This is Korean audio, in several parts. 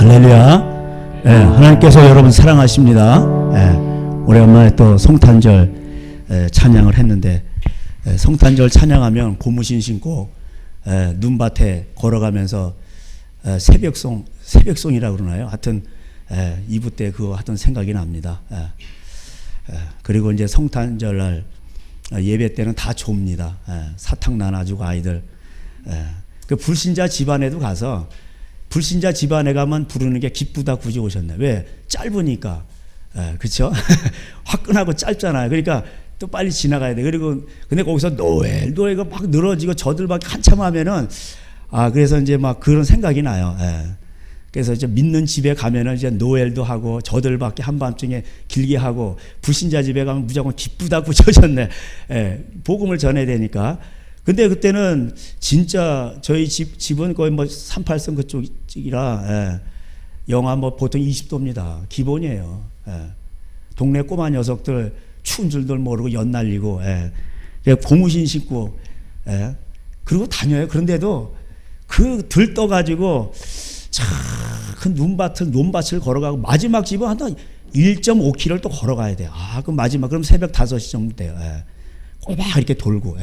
할렐루야. 예, 하나님께서 여러분 사랑하십니다. 예, 오래간만에 또 성탄절 찬양을 했는데, 성탄절 찬양하면 고무신 신고 눈밭에 걸어가면서 새벽송이라고 그러나요? 하여튼 2부 때 그거 하던 생각이 납니다. 그리고 이제 성탄절날 예배 때는 다 좁니다. 사탕 나눠주고 아이들. 그 불신자 집안에도 가서, 불신자 집안에 가면 부르는 게 기쁘다 굳이 오셨네. 왜? 짧으니까. 그렇죠? 화끈하고 짧잖아요. 그러니까 또 빨리 지나가야 돼. 그리고 근데 거기서 노예가 막 늘어지고 저들 막 한참 하면은, 그래서 이제 막 그런 생각이 나요. 그래서 이제 믿는 집에 가면은 이제 노엘도 하고 저들밖에 한밤중에 길게 하고, 불신자 집에 가면 무조건 기쁘다 굳혀졌네. 복음을 전해야 되니까. 근데 그때는 진짜 저희 집은 거의 뭐 38선 그쪽이라 영하 뭐 보통 20도입니다. 기본이에요. 동네 꼬마 녀석들 추운 줄도 모르고 연날리고 고무신 신고 그리고 다녀요. 그런데도 그 들떠가지고 그 논밭을 걸어가고, 마지막 집은 한 1.5km를 또 걸어가야 돼요. 그럼 마지막, 그럼 새벽 5시 정도 돼요. 꼬박 이렇게 돌고.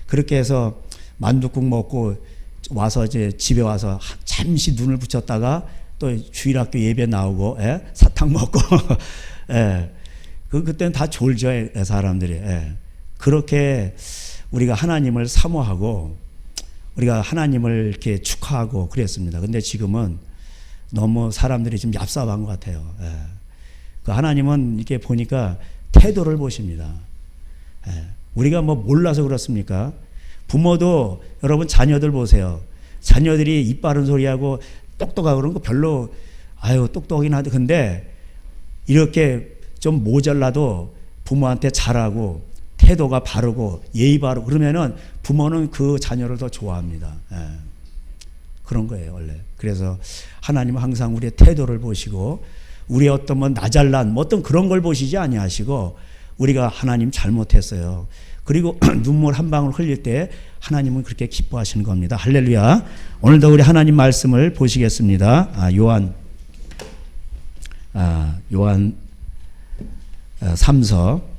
그렇게 해서 만둣국 먹고 와서 이제 집에 와서 잠시 눈을 붙였다가 또 주일학교 예배 나오고 사탕 먹고 그때는 다 졸죠, 사람들이. 그렇게 우리가 하나님을 사모하고 우리가 하나님을 이렇게 축하하고 그랬습니다. 근데 지금은 너무 사람들이 좀 얍삽한 것 같아요. 그 하나님은 이렇게 보니까 태도를 보십니다. 우리가 뭐 몰라서 그렇습니까? 부모도 여러분 자녀들 보세요. 자녀들이 입 바른 소리하고 똑똑하고 그런 거 별로 똑똑하긴 하대. 근데 이렇게 좀 모자라도 부모한테 잘하고 태도가 바르고 예의 바르고 그러면은 부모는 그 자녀를 더 좋아합니다. 그런 거예요, 원래. 그래서 하나님은 항상 우리의 태도를 보시고, 우리의 어떤 뭐 나잘난 뭐 어떤 그런 걸 보시지 아니하시고, 우리가 하나님 잘못했어요. 그리고 눈물 한 방울 흘릴 때 하나님은 그렇게 기뻐하시는 겁니다. 할렐루야. 오늘도 우리 하나님 말씀을 보시겠습니다. 요한 3서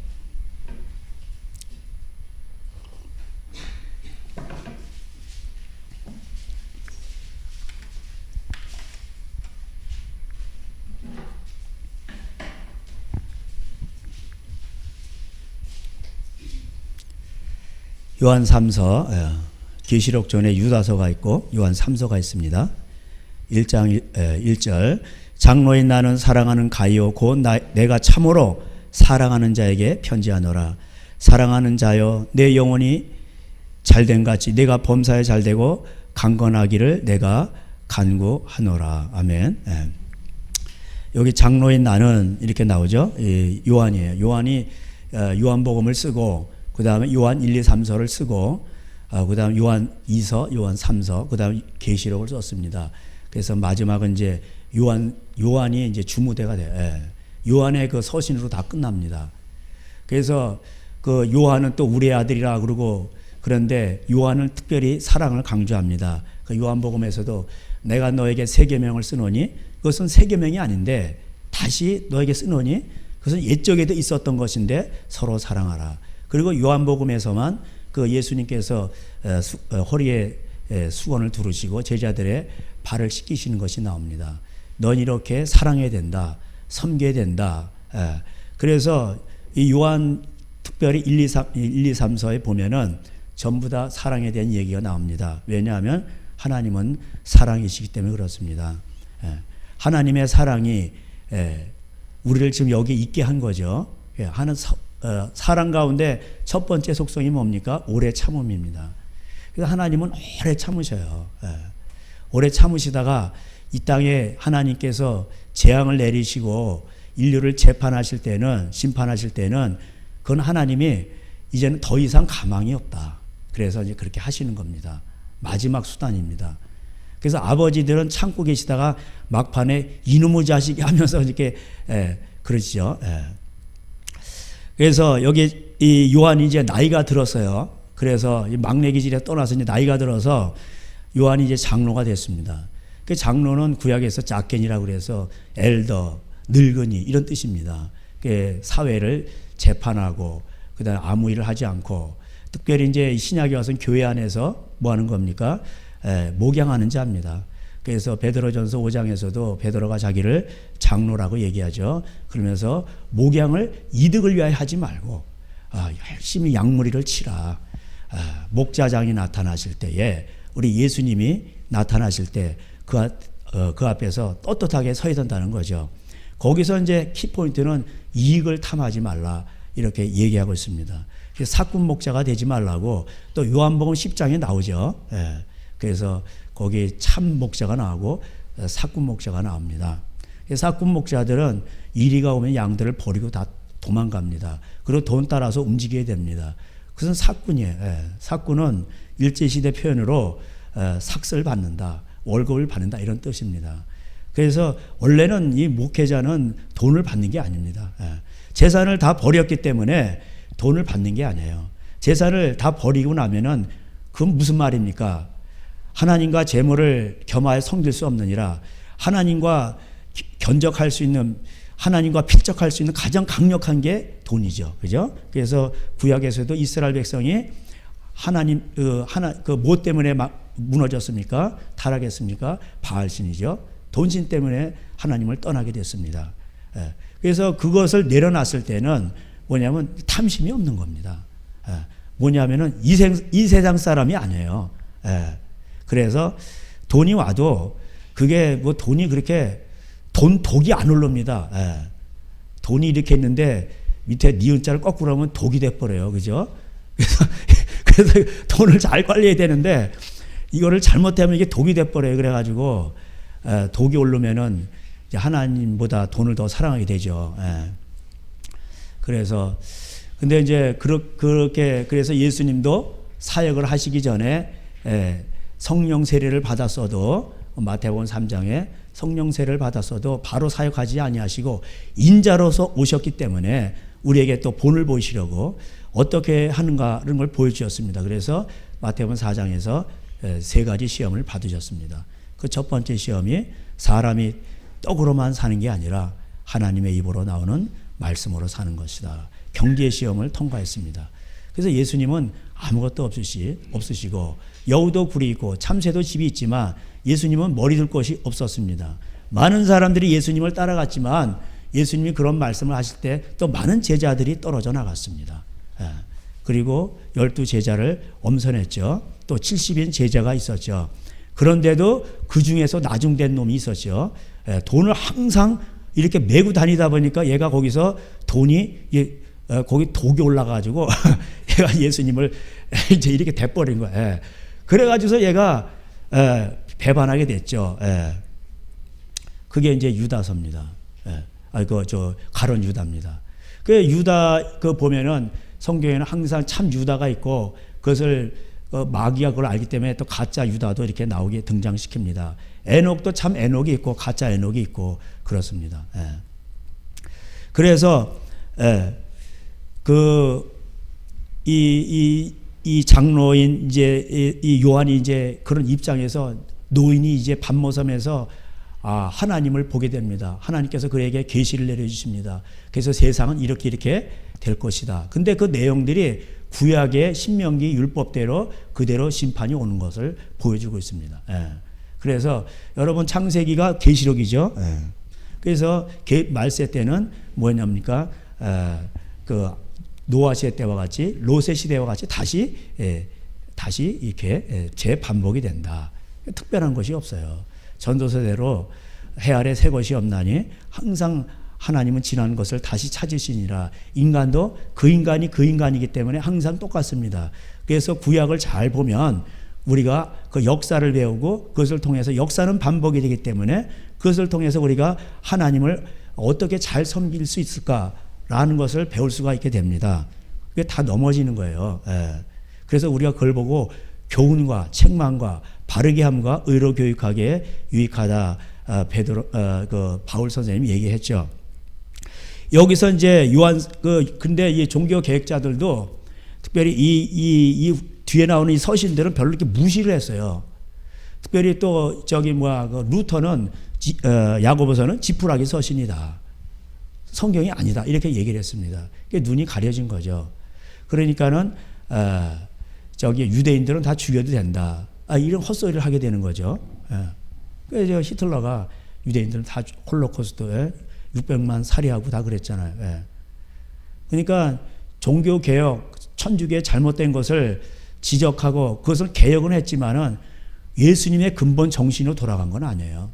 요한 3서, 계시록 전에 유다서가 있고 요한 3서가 있습니다. 1장 1절, 장로인 나는 사랑하는 가이오 곧 내가 참으로 사랑하는 자에게 편지하노라. 사랑하는 자여, 내 영혼이 잘된 같이 내가 범사에 잘되고 강건하기를 내가 간구하노라. 아멘. 여기 장로인 나는 이렇게 나오죠. 요한이에요. 요한이 요한복음을 쓰고, 그 다음에 요한 1, 2, 3서를 쓰고, 그 다음에 요한 2서, 요한 3서, 그 다음에 계시록을 썼습니다. 그래서 마지막은 이제 요한이 이제 주무대가 돼요. 요한의 그 서신으로 다 끝납니다. 그래서 그 요한은 또 우리의 아들이라 그러고, 그런데 요한은 특별히 사랑을 강조합니다. 그 요한복음에서도 내가 너에게 새 계명을 쓰노니, 그것은 새 계명이 아닌데 다시 너에게 쓰노니 그것은 옛적에도 있었던 것인데 서로 사랑하라. 그리고 요한복음에서만 그 예수님께서 허리에 수건을 두르시고 제자들의 발을 씻기시는 것이 나옵니다. 넌 이렇게 사랑해야 된다, 섬겨야 된다. 그래서 이 요한 특별히 1, 2, 3서에 보면은 전부 다 사랑에 대한 얘기가 나옵니다. 왜냐하면 하나님은 사랑이시기 때문에 그렇습니다. 하나님의 사랑이 우리를 지금 여기 있게 한 거죠. 사랑 가운데 첫 번째 속성이 뭡니까? 오래 참음입니다. 그래서 하나님은 오래 참으셔요. 오래 참으시다가 이 땅에 하나님께서 재앙을 내리시고 인류를 재판하실 때는, 심판하실 때는 그건 하나님이 이제는 더 이상 가망이 없다. 그래서 이제 그렇게 하시는 겁니다. 마지막 수단입니다. 그래서 아버지들은 참고 계시다가 막판에 이놈의 자식이 하면서 이렇게 그러시죠. 그래서 여기 이 요한이 이제 나이가 들었어요. 그래서 막내 기질에 떠나서 이제 나이가 들어서 요한이 이제 장로가 됐습니다. 그 장로는 구약에서 짝겐이라고 그래서 엘더, 늙은이 이런 뜻입니다. 그 사회를 재판하고 그다음 아무 일을 하지 않고 특별히 이제 신약에 와서는 교회 안에서 뭐 하는 겁니까? 목양하는 자입니다. 그래서 베드로전서 5장에서도 베드로가 자기를 장로라고 얘기하죠. 그러면서 목양을 이득을 위하여 하지 말고 열심히 양무리를 치라. 목자장이 나타나실 때에 우리 예수님이 나타나실 때 그 앞에서 떳떳하게 서야 된다는 거죠. 거기서 이제 키포인트는 이익을 탐하지 말라 이렇게 얘기하고 있습니다. 사꾼 목자가 되지 말라고 또 요한복음 10장에 나오죠. 그래서 거기 참 목자가 나오고 사꾼 목자가 나옵니다. 사꾼 목자들은 이리가 오면 양들을 버리고 다 도망갑니다. 그리고 돈 따라서 움직여야 됩니다. 그것은 사꾼이에요. 사꾼은 일제시대 표현으로 삭슬 받는다, 월급을 받는다 이런 뜻입니다. 그래서 원래는 이 목회자는 돈을 받는 게 아닙니다. 재산을 다 버렸기 때문에 돈을 받는 게 아니에요. 재산을 다 버리고 나면은 그건 무슨 말입니까? 하나님과 재물을 겸하여 섬길 수 없느니라. 하나님과 견적할 수 있는, 하나님과 필적할 수 있는 가장 강력한 게 돈이죠. 그죠? 그래서 구약에서도 이스라엘 백성이 하나님, 뭐 때문에 막 무너졌습니까? 타락했습니까? 바알신이죠. 돈신 때문에 하나님을 떠나게 됐습니다. 그래서 그것을 내려놨을 때는 뭐냐면 탐심이 없는 겁니다. 뭐냐면은 이 세상 사람이 아니에요. 그래서 돈이 와도 그게 뭐 돈이 그렇게 독이 안 오릅니다. 돈이 이렇게 있는데 밑에 니은자를 거꾸로 하면 독이 돼버려요. 그죠? 그래서 돈을 잘 관리해야 되는데 이거를 잘못하면 이게 독이 돼버려요. 그래가지고 독이 오르면은 이제 하나님보다 돈을 더 사랑하게 되죠. 그래서 근데 이제 그렇게 그래서 예수님도 사역을 하시기 전에 성령 세례를 받았어도 마태복음 3장에 성령 세례를 받았어도 바로 사역하지 아니하시고 인자로서 오셨기 때문에 우리에게 또 본을 보이시려고 어떻게 하는가를 걸 보여주셨습니다. 그래서 마태복음 4장에서 세 가지 시험을 받으셨습니다. 그 첫 번째 시험이 사람이 떡으로만 사는 게 아니라 하나님의 입으로 나오는 말씀으로 사는 것이다. 경계의 시험을 통과했습니다. 그래서 예수님은 아무것도 없으시고 여우도 굴이 있고 참새도 집이 있지만 예수님은 머리 둘 곳이 없었습니다. 많은 사람들이 예수님을 따라갔지만 예수님이 그런 말씀을 하실 때 또 많은 제자들이 떨어져 나갔습니다. 그리고 12제자를 엄선했죠. 또 70인 제자가 있었죠. 그런데도 그 중에서 나중된 놈이 있었죠. 돈을 항상 이렇게 메고 다니다 보니까 얘가 거기서 거기 독이 올라가지고 얘가 예수님을 이제 이렇게 대버린 거예요. 그래가지고서 얘가 배반하게 됐죠. 그게 이제 유다서입니다. 가론 유다입니다. 그 유다 보면은 성경에는 항상 참 유다가 있고 그것을 마귀가 그걸 알기 때문에 또 가짜 유다도 이렇게 나오게 등장시킵니다. 에녹도 참 에녹이 있고 가짜 에녹이 있고 그렇습니다. 그래서 이 장로인 이제 이 요한이 이제 그런 입장에서 노인이 이제 밤모섬에서 하나님을 보게 됩니다. 하나님께서 그에게 계시를 내려주십니다. 그래서 세상은 이렇게 될 것이다. 근데 그 내용들이 구약의 신명기 율법대로 그대로 심판이 오는 것을 보여주고 있습니다. 그래서 여러분 창세기가 계시록이죠. 그래서 말세 때는 뭐냐입니까? 그 노아 시대 때와 같이 롯의 시대와 같이 다시 이렇게 재반복이 된다. 특별한 것이 없어요. 전도서대로 해 아래 새 것이 없나니 항상 하나님은 지난 것을 다시 찾으시니라. 인간도 그 인간이기 때문에 항상 똑같습니다. 그래서 구약을 잘 보면 우리가 그 역사를 배우고 그것을 통해서 역사는 반복이 되기 때문에 그것을 통해서 우리가 하나님을 어떻게 잘 섬길 수 있을까라는 것을 배울 수가 있게 됩니다. 그게 다 넘어지는 거예요. 그래서 우리가 그걸 보고 교훈과 책망과 바르게 함과 의로 교육하기에 유익하다. 바울 선생님이 얘기했죠. 여기서 이제 근데 이 종교 개혁자들도 특별히 이 뒤에 나오는 이 서신들은 별로 이렇게 무시를 했어요. 특별히 또 그 루터는 야고보서는 지푸라기 서신이다. 성경이 아니다. 이렇게 얘기를 했습니다. 눈이 가려진 거죠. 그러니까는 유대인들은 다 죽여도 된다. 이런 헛소리를 하게 되는 거죠. 그래서 히틀러가 유대인들은 다 홀로코스트에 600만 살해하고 다 그랬잖아요. 그러니까 종교개혁, 천주교의 잘못된 것을 지적하고 그것을 개혁은 했지만은 예수님의 근본 정신으로 돌아간 건 아니에요.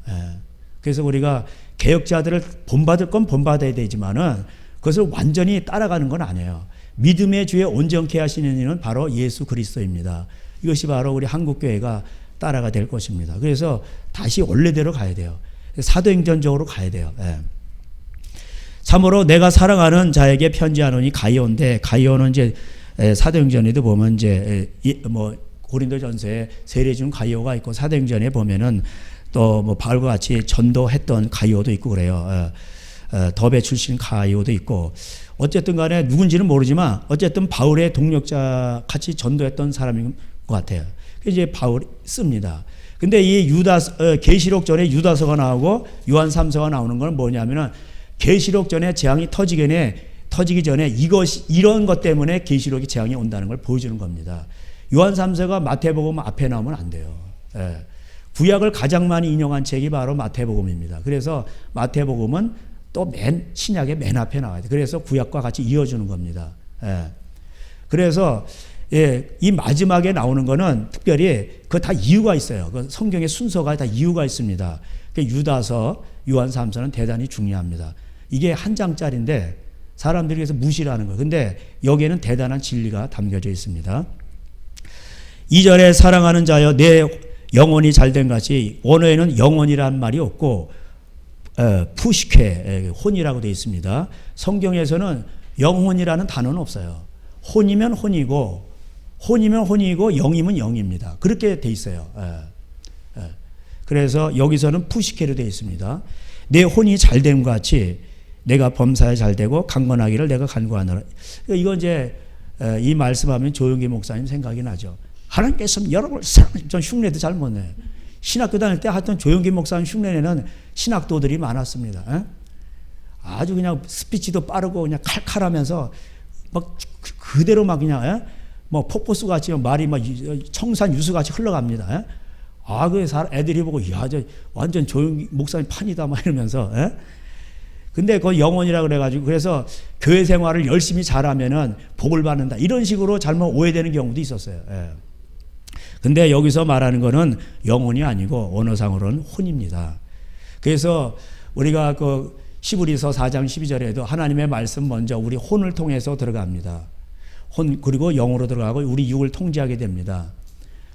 그래서 우리가 개혁자들을 본받을 건 본받아야 되지만은 그것을 완전히 따라가는 건 아니에요. 믿음의 주에 온전케 하시는 이는 바로 예수 그리스도입니다. 이것이 바로 우리 한국교회가 따라가 될 것입니다. 그래서 다시 원래대로 가야 돼요. 사도행전적으로 가야 돼요. 참으로 내가 사랑하는 자에게 편지하노니 가이오인데, 가이오는 이제 사도행전에도 보면 이제 고린도전서에 세례 준 가이오가 있고, 사도행전에 보면은 또 바울과 같이 전도했던 가이오도 있고 그래요. 더베 출신 가이오도 있고, 어쨌든 간에 누군지는 모르지만 어쨌든 바울의 동력자 같이 전도했던 사람인 것 같아요. 이제 바울이 씁니다. 근데 이 계시록 전에 유다서가 나오고 요한 3서가 나오는 건 뭐냐면은 계시록 전에 재앙이 터지기 전에 이런 것 때문에 계시록이 재앙이 온다는 걸 보여주는 겁니다. 요한 3서가 마태복음 앞에 나오면 안 돼요. 구약을 가장 많이 인용한 책이 바로 마태복음입니다. 그래서 마태복음은 또 신약의 맨 앞에 나와야 돼요. 그래서 구약과 같이 이어주는 겁니다. 그래서 이 마지막에 나오는 거는 특별히 그 다 이유가 있어요. 그 성경의 순서가 다 이유가 있습니다. 유다서, 요한 3서는 대단히 중요합니다. 이게 한 장짜리인데 사람들이 그래서 무시를 하는 거예요. 근데 여기에는 대단한 진리가 담겨져 있습니다. 2절에 사랑하는 자여 내 영혼이 잘된 같이, 원어에는 영혼이란 말이 없고 푸시케, 혼이라고 되어 있습니다. 성경에서는 영혼이라는 단어는 없어요. 혼이면 혼이고 영이면 영입니다. 그렇게 되어 있어요. 그래서 여기서는 푸시케로 되어 있습니다. 내 혼이 잘됨과 같이 내가 범사에 잘되고 강건하기를 내가 간구하노라. 이거 이제 이 말씀하면 조용기 목사님 생각이 나죠. 하나님께서 여러분을 사랑하시고, 전 흉내도 잘 못 내요. 신학교 다닐 때 하여튼 조용기 목사님 흉내내는 신학도들이 많았습니다. 아주 그냥 스피치도 빠르고 그냥 칼칼하면서 막 그대로 막 그냥 뭐 폭포수 같이 말이 막 청산 유수 같이 흘러갑니다. 그 애들이 보고 야, 저 완전 조용기 목사님 판이다 막 이러면서. 근데 그 영혼이라 그래가지고 그래서 교회 생활을 열심히 잘하면은 복을 받는다 이런 식으로 잘못 오해되는 경우도 있었어요. 근데 여기서 말하는 거는 영혼이 아니고 언어상으로는 혼입니다. 그래서 우리가 그 히브리서 4장 12절에도 하나님의 말씀 먼저 우리 혼을 통해서 들어갑니다. 혼 그리고 영으로 들어가고 우리 육을 통제하게 됩니다.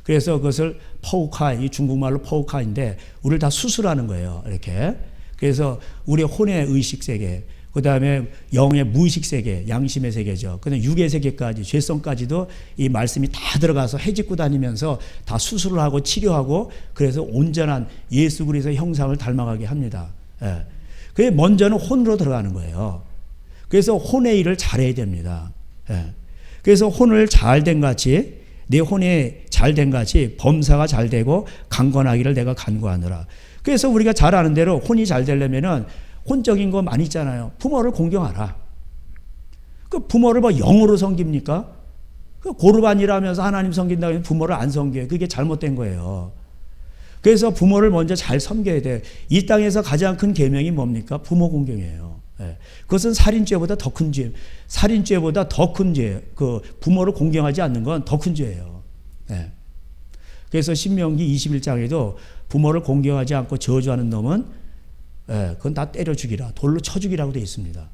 그래서 그것을 포우카이, 중국말로 포우카인데 우리를 다 수술하는 거예요. 이렇게. 그래서 우리 혼의 의식 세계, 그 다음에 영의 무의식 세계, 양심의 세계죠. 그다음에 육의 세계까지, 죄성까지도 이 말씀이 다 들어가서 헤집고 다니면서 다 수술을 하고 치료하고 그래서 온전한 예수 그리스도의 형상을 닮아가게 합니다. 그게 먼저는 혼으로 들어가는 거예요. 그래서 혼의 일을 잘해야 됩니다. 그래서 혼을 잘된 같이, 내 혼이 잘된 같이 범사가 잘되고 강건하기를 내가 간구하노라. 그래서 우리가 잘 아는 대로 혼이 잘 되려면은 혼적인 거 많이 있잖아요. 부모를 공경하라. 그 부모를 뭐 영으로 섬깁니까? 그 고르반이라면서 하나님 섬긴다고 해서 부모를 안 섬겨요. 그게 잘못된 거예요. 그래서 부모를 먼저 잘 섬겨야 돼. 이 땅에서 가장 큰 계명이 뭡니까? 부모 공경이에요. 그것은 살인죄보다 더 큰 죄, 살인죄보다 더 큰 죄, 그 부모를 공경하지 않는 건 더 큰 죄예요. 그래서 신명기 21장에도 부모를 공경하지 않고 저주하는 놈은 그건 다 때려 죽이라, 돌로 쳐 죽이라고 되어 있습니다.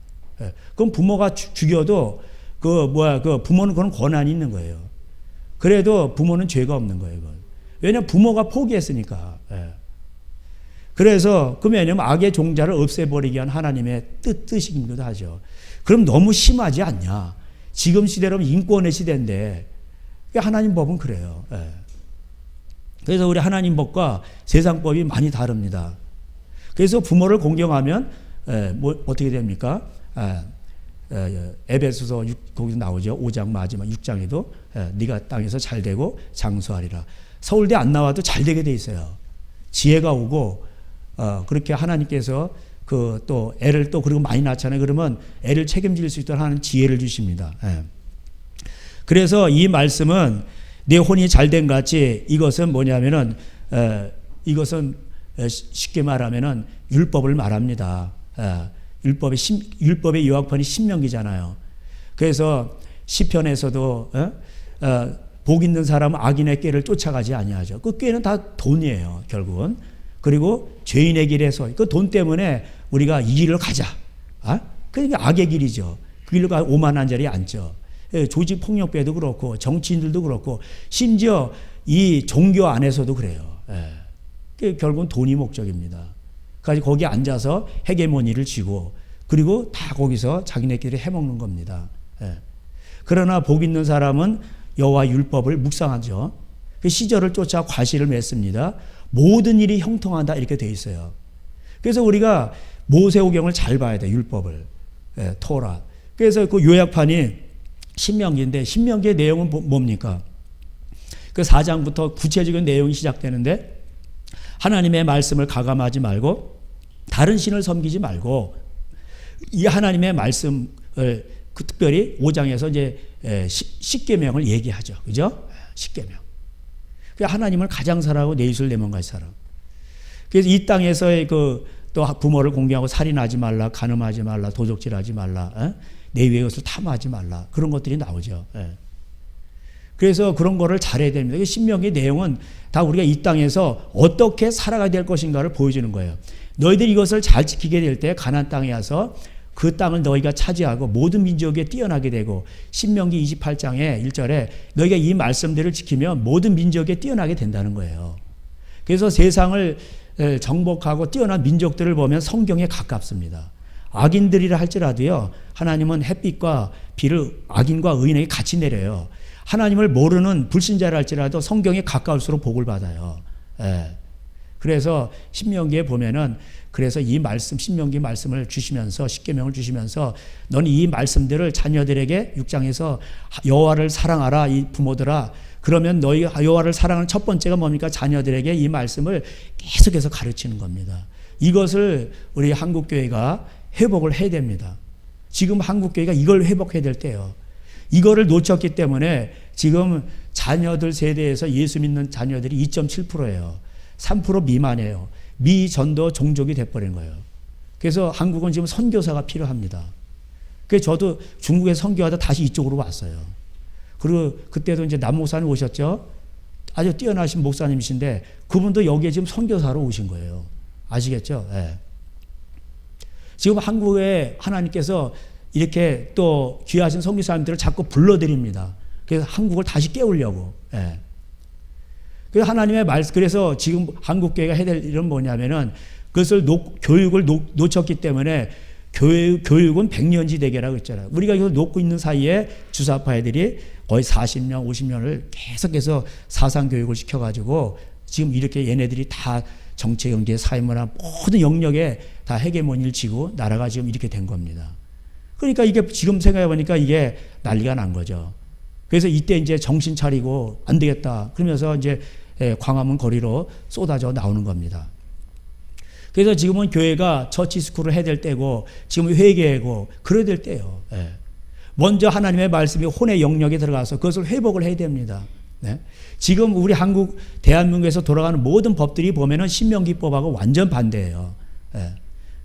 그럼 부모가 죽여도 그 부모는 그런 권한이 있는 거예요. 그래도 부모는 죄가 없는 거예요. 왜냐하면 부모가 포기했으니까. 그래서 왜냐하면 악의 종자를 없애버리기 위한 하나님의 뜻이기도 하죠. 그럼 너무 심하지 않냐? 지금 시대로는 인권의 시대인데 하나님 법은 그래요. 그래서 우리 하나님 법과 세상 법이 많이 다릅니다. 그래서 부모를 공경하면 뭐 어떻게 됩니까? 에베소서 거기서 나오죠. 5장 마지막 6장에도 네가 땅에서 잘되고 장수하리라. 서울대 안 나와도 잘 되게 돼 있어요. 지혜가 오고 그렇게 하나님께서 그 또 애를 또 그리고 많이 낳잖아요. 그러면 애를 책임질 수 있도록 하는 지혜를 주십니다. 예. 그래서 이 말씀은 내 혼이 잘된 같이 이것은 뭐냐면은 이것은 쉽게 말하면은 율법을 말합니다. 율법의 요약판이 신명기잖아요. 그래서 시편에서도 복 있는 사람은 악인의 꾀를 쫓아가지 아니하죠. 그 꾀는 다 돈이에요, 결국은. 그리고 죄인의 길에서 그 돈 때문에 우리가 이 길을 가자. 그러니까 악의 길이죠. 그 길로 가 오만한 자리에 앉죠. 조직 폭력배도 그렇고 정치인들도 그렇고 심지어 이 종교 안에서도 그래요. 결국은 돈이 목적입니다. 그래서 거기 앉아서 헤게모니를 쥐고 그리고 다 거기서 자기네끼리 해먹는 겁니다. 그러나 복 있는 사람은 여호와 율법을 묵상하죠. 그 시절을 쫓아 과실을 맺습니다. 모든 일이 형통한다 이렇게 돼 있어요. 그래서 우리가 모세오경을 잘 봐야 돼. 율법을. 토라. 그래서 그 요약판이 신명기인데 신명기의 내용은 뭡니까? 그 4장부터 구체적인 내용이 시작되는데 하나님의 말씀을 가감하지 말고 다른 신을 섬기지 말고 이 하나님의 말씀을 그 특별히 5장에서 이제 십계명을 얘기하죠. 그죠? 십계명. 그 하나님을 가장 사랑하고 내 이웃을 내 몸같이 사랑. 그래서 이 땅에서의 그 또 부모를 공경하고 살인하지 말라, 간음하지 말라, 도적질하지 말라, 내 위의 것을 탐하지 말라 그런 것들이 나오죠. 그래서 그런 거를 잘해야 됩니다. 신명기 내용은 다 우리가 이 땅에서 어떻게 살아가야 될 것인가를 보여주는 거예요. 너희들이 이것을 잘 지키게 될 때 가나안 땅에 와서 그 땅을 너희가 차지하고 모든 민족에 뛰어나게 되고 신명기 28장에 1절에 너희가 이 말씀들을 지키면 모든 민족에 뛰어나게 된다는 거예요. 그래서 세상을 정복하고 뛰어난 민족들을 보면 성경에 가깝습니다. 악인들이라 할지라도요. 하나님은 햇빛과 비를 악인과 의인에게 같이 내려요. 하나님을 모르는 불신자라 할지라도 성경에 가까울수록 복을 받아요. 그래서 신명기에 보면은 그래서 이 말씀 신명기 말씀을 주시면서 십계명을 주시면서 너는 이 말씀들을 자녀들에게 6장에서 여호와를 사랑하라 이 부모들아 그러면 너희 여호와를 사랑하는 첫 번째가 뭡니까? 자녀들에게 이 말씀을 계속해서 가르치는 겁니다. 이것을 우리 한국교회가 회복을 해야 됩니다. 지금 한국교회가 이걸 회복해야 될 때예요. 이거를 놓쳤기 때문에 지금 자녀들 세대에서 예수 믿는 자녀들이 2.7%예요. 3% 미만이에요. 미전도 종족이 돼버린 거예요. 그래서 한국은 지금 선교사가 필요합니다. 그래서 저도 중국에 선교하다 다시 이쪽으로 왔어요. 그리고 그때도 이제 남 목사님 오셨죠? 아주 뛰어나신 목사님이신데 그분도 여기에 지금 선교사로 오신 거예요. 아시겠죠? 지금 한국에 하나님께서 이렇게 또 귀하신 선교사님들을 자꾸 불러드립니다. 그래서 한국을 다시 깨우려고. 그래서 하나님의 말씀, 그래서 지금 한국교회가 해야 될 일은 뭐냐면은 그것을 교육을 놓쳤기 때문에 교육은 백년지대계라고 했잖아요. 우리가 이걸 놓고 있는 사이에 주사파 애들이 거의 40년, 50년을 계속해서 사상교육을 시켜가지고 지금 이렇게 얘네들이 다 정치, 경제, 사회문화 모든 영역에 다 헤게모니를 쥐고 나라가 지금 이렇게 된 겁니다. 그러니까 이게 지금 생각해보니까 이게 난리가 난 거죠. 그래서 이때 이제 정신 차리고 안 되겠다. 그러면서 이제 광화문 거리로 쏟아져 나오는 겁니다. 그래서 지금은 교회가 처치스쿨을 해야 될 때고 지금 회개하고 그래야 될 때예요. 먼저 하나님의 말씀이 혼의 영역에 들어가서 그것을 회복을 해야 됩니다. 지금 우리 한국 대한민국에서 돌아가는 모든 법들이 보면은 신명기법하고 완전 반대예요.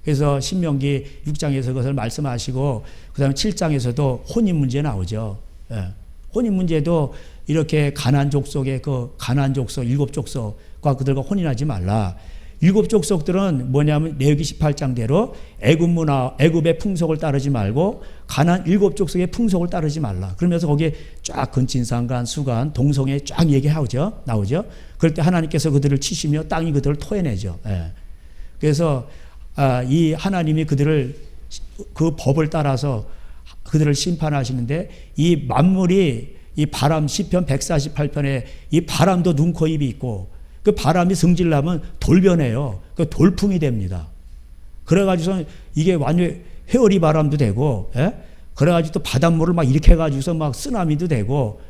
그래서 신명기 6장에서 그것을 말씀하시고 그다음에 7장에서도 혼인 문제 나오죠. 혼인 문제도 이렇게 가나안 족속의 그 가나안 족속 7족속과 그들과 혼인하지 말라. 7족속들은 뭐냐면 레위기 18장대로 애굽 문화, 애굽의 풍속을 따르지 말고 가나안 7족속의 풍속을 따르지 말라. 그러면서 거기에 쫙 근친상간, 수간, 동성애 쫙 얘기하죠. 나오죠. 그럴 때 하나님께서 그들을 치시며 땅이 그들을 토해내죠. 그래서 이 하나님이 그들을 그 법을 따라서 그들을 심판하시는데 이 만물이 이 바람 시편 148편에 이 바람도 눈, 코, 입이 있고 그 바람이 승질나면 돌변해요. 그 돌풍이 됩니다. 그래가지고서 이게 완전 회오리 바람도 되고, 그래가지고 또 바닷물을 막 이렇게 해가지고서 막 쓰나미도 되고,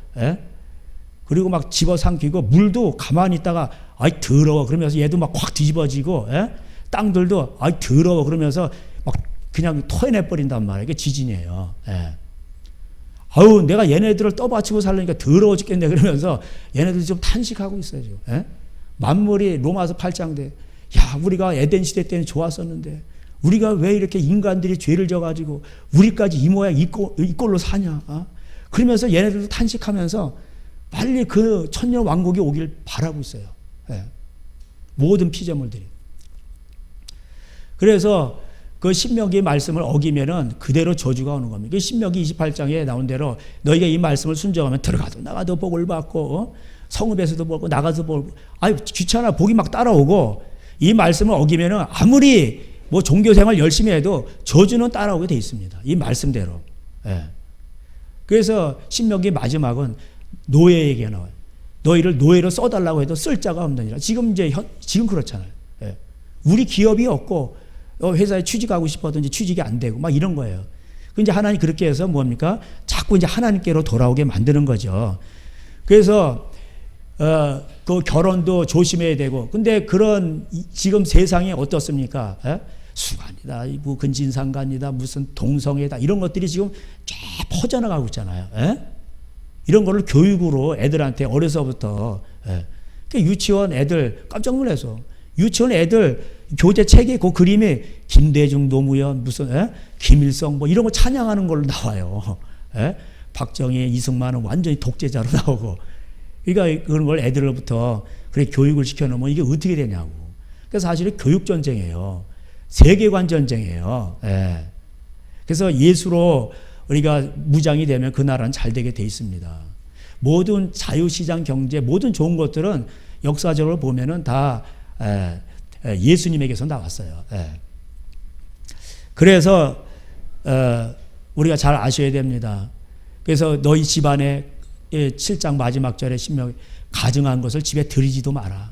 그리고 막 집어삼키고 물도 가만히 있다가 아이 더러워 그러면서 얘도 막 확 뒤집어지고 땅들도 아이 더러워 그러면서 막 그냥 토해내 버린단 말이에요. 이게 지진이에요. 아유 내가 얘네들을 떠받치고 살려니까 더러워 죽겠네 그러면서 얘네들이 좀 탄식하고 있어요. 지금. 만물이 로마서 8장대 야 우리가 에덴 시대 때는 좋았었는데 우리가 왜 이렇게 인간들이 죄를 져가지고 우리까지 이 모양 이 꼴로 사냐. 그러면서 얘네들도 탄식하면서 빨리 그 천년 왕국이 오길 바라고 있어요. 모든 피조물들이. 그래서 그 신명기의 말씀을 어기면은 그대로 저주가 오는 겁니다. 그 신명기 28장에 나온 대로 너희가 이 말씀을 순종하면 들어가도 나가도 복을 받고 성읍에서도 복을 나가서 복을 아유 귀찮아 복이 막 따라오고 이 말씀을 어기면은 아무리 뭐 종교생활 열심히 해도 저주는 따라오게 돼 있습니다. 이 말씀대로. 그래서 신명기 마지막은 노예에게 나와요. 너희를 노예로 써달라고 해도 쓸 자가 없느니라. 지금 그렇잖아요. 우리 기업이 없고 회사에 취직하고 싶어도 취직이 안 되고 막 이런 거예요. 근데 하나님 그렇게 해서 뭡니까? 자꾸 이제 하나님께로 돌아오게 만드는 거죠. 그래서 그 결혼도 조심해야 되고. 근데 그런 지금 세상이 어떻습니까? 수간이다, 뭐 근진상간이다, 무슨 동성애다 이런 것들이 지금 쫙 퍼져나가고 있잖아요. 이런 거를 교육으로 애들한테 어려서부터 그러니까 유치원 애들 깜짝 놀라서 유치원 애들 교재 책에 그 그림이 김대중 노무현 무슨 김일성 뭐 이런 거 찬양하는 걸로 나와요. 박정희 이승만은 완전히 독재자로 나오고 그러니까 그런 걸 애들로부터 그렇게 교육을 시켜놓으면 이게 어떻게 되냐고. 그래서 사실은 교육 전쟁이에요. 세계관 전쟁이에요. 그래서 예수로 우리가 무장이 되면 그 나라는 잘 되게 돼 있습니다. 모든 자유시장 경제, 모든 좋은 것들은 역사적으로 보면은 다 예수님에게서 나왔어요. 그래서 우리가 잘 아셔야 됩니다. 그래서 너희 집안에 7장 마지막 절에 신명 가증한 것을 집에 들이지도 마라.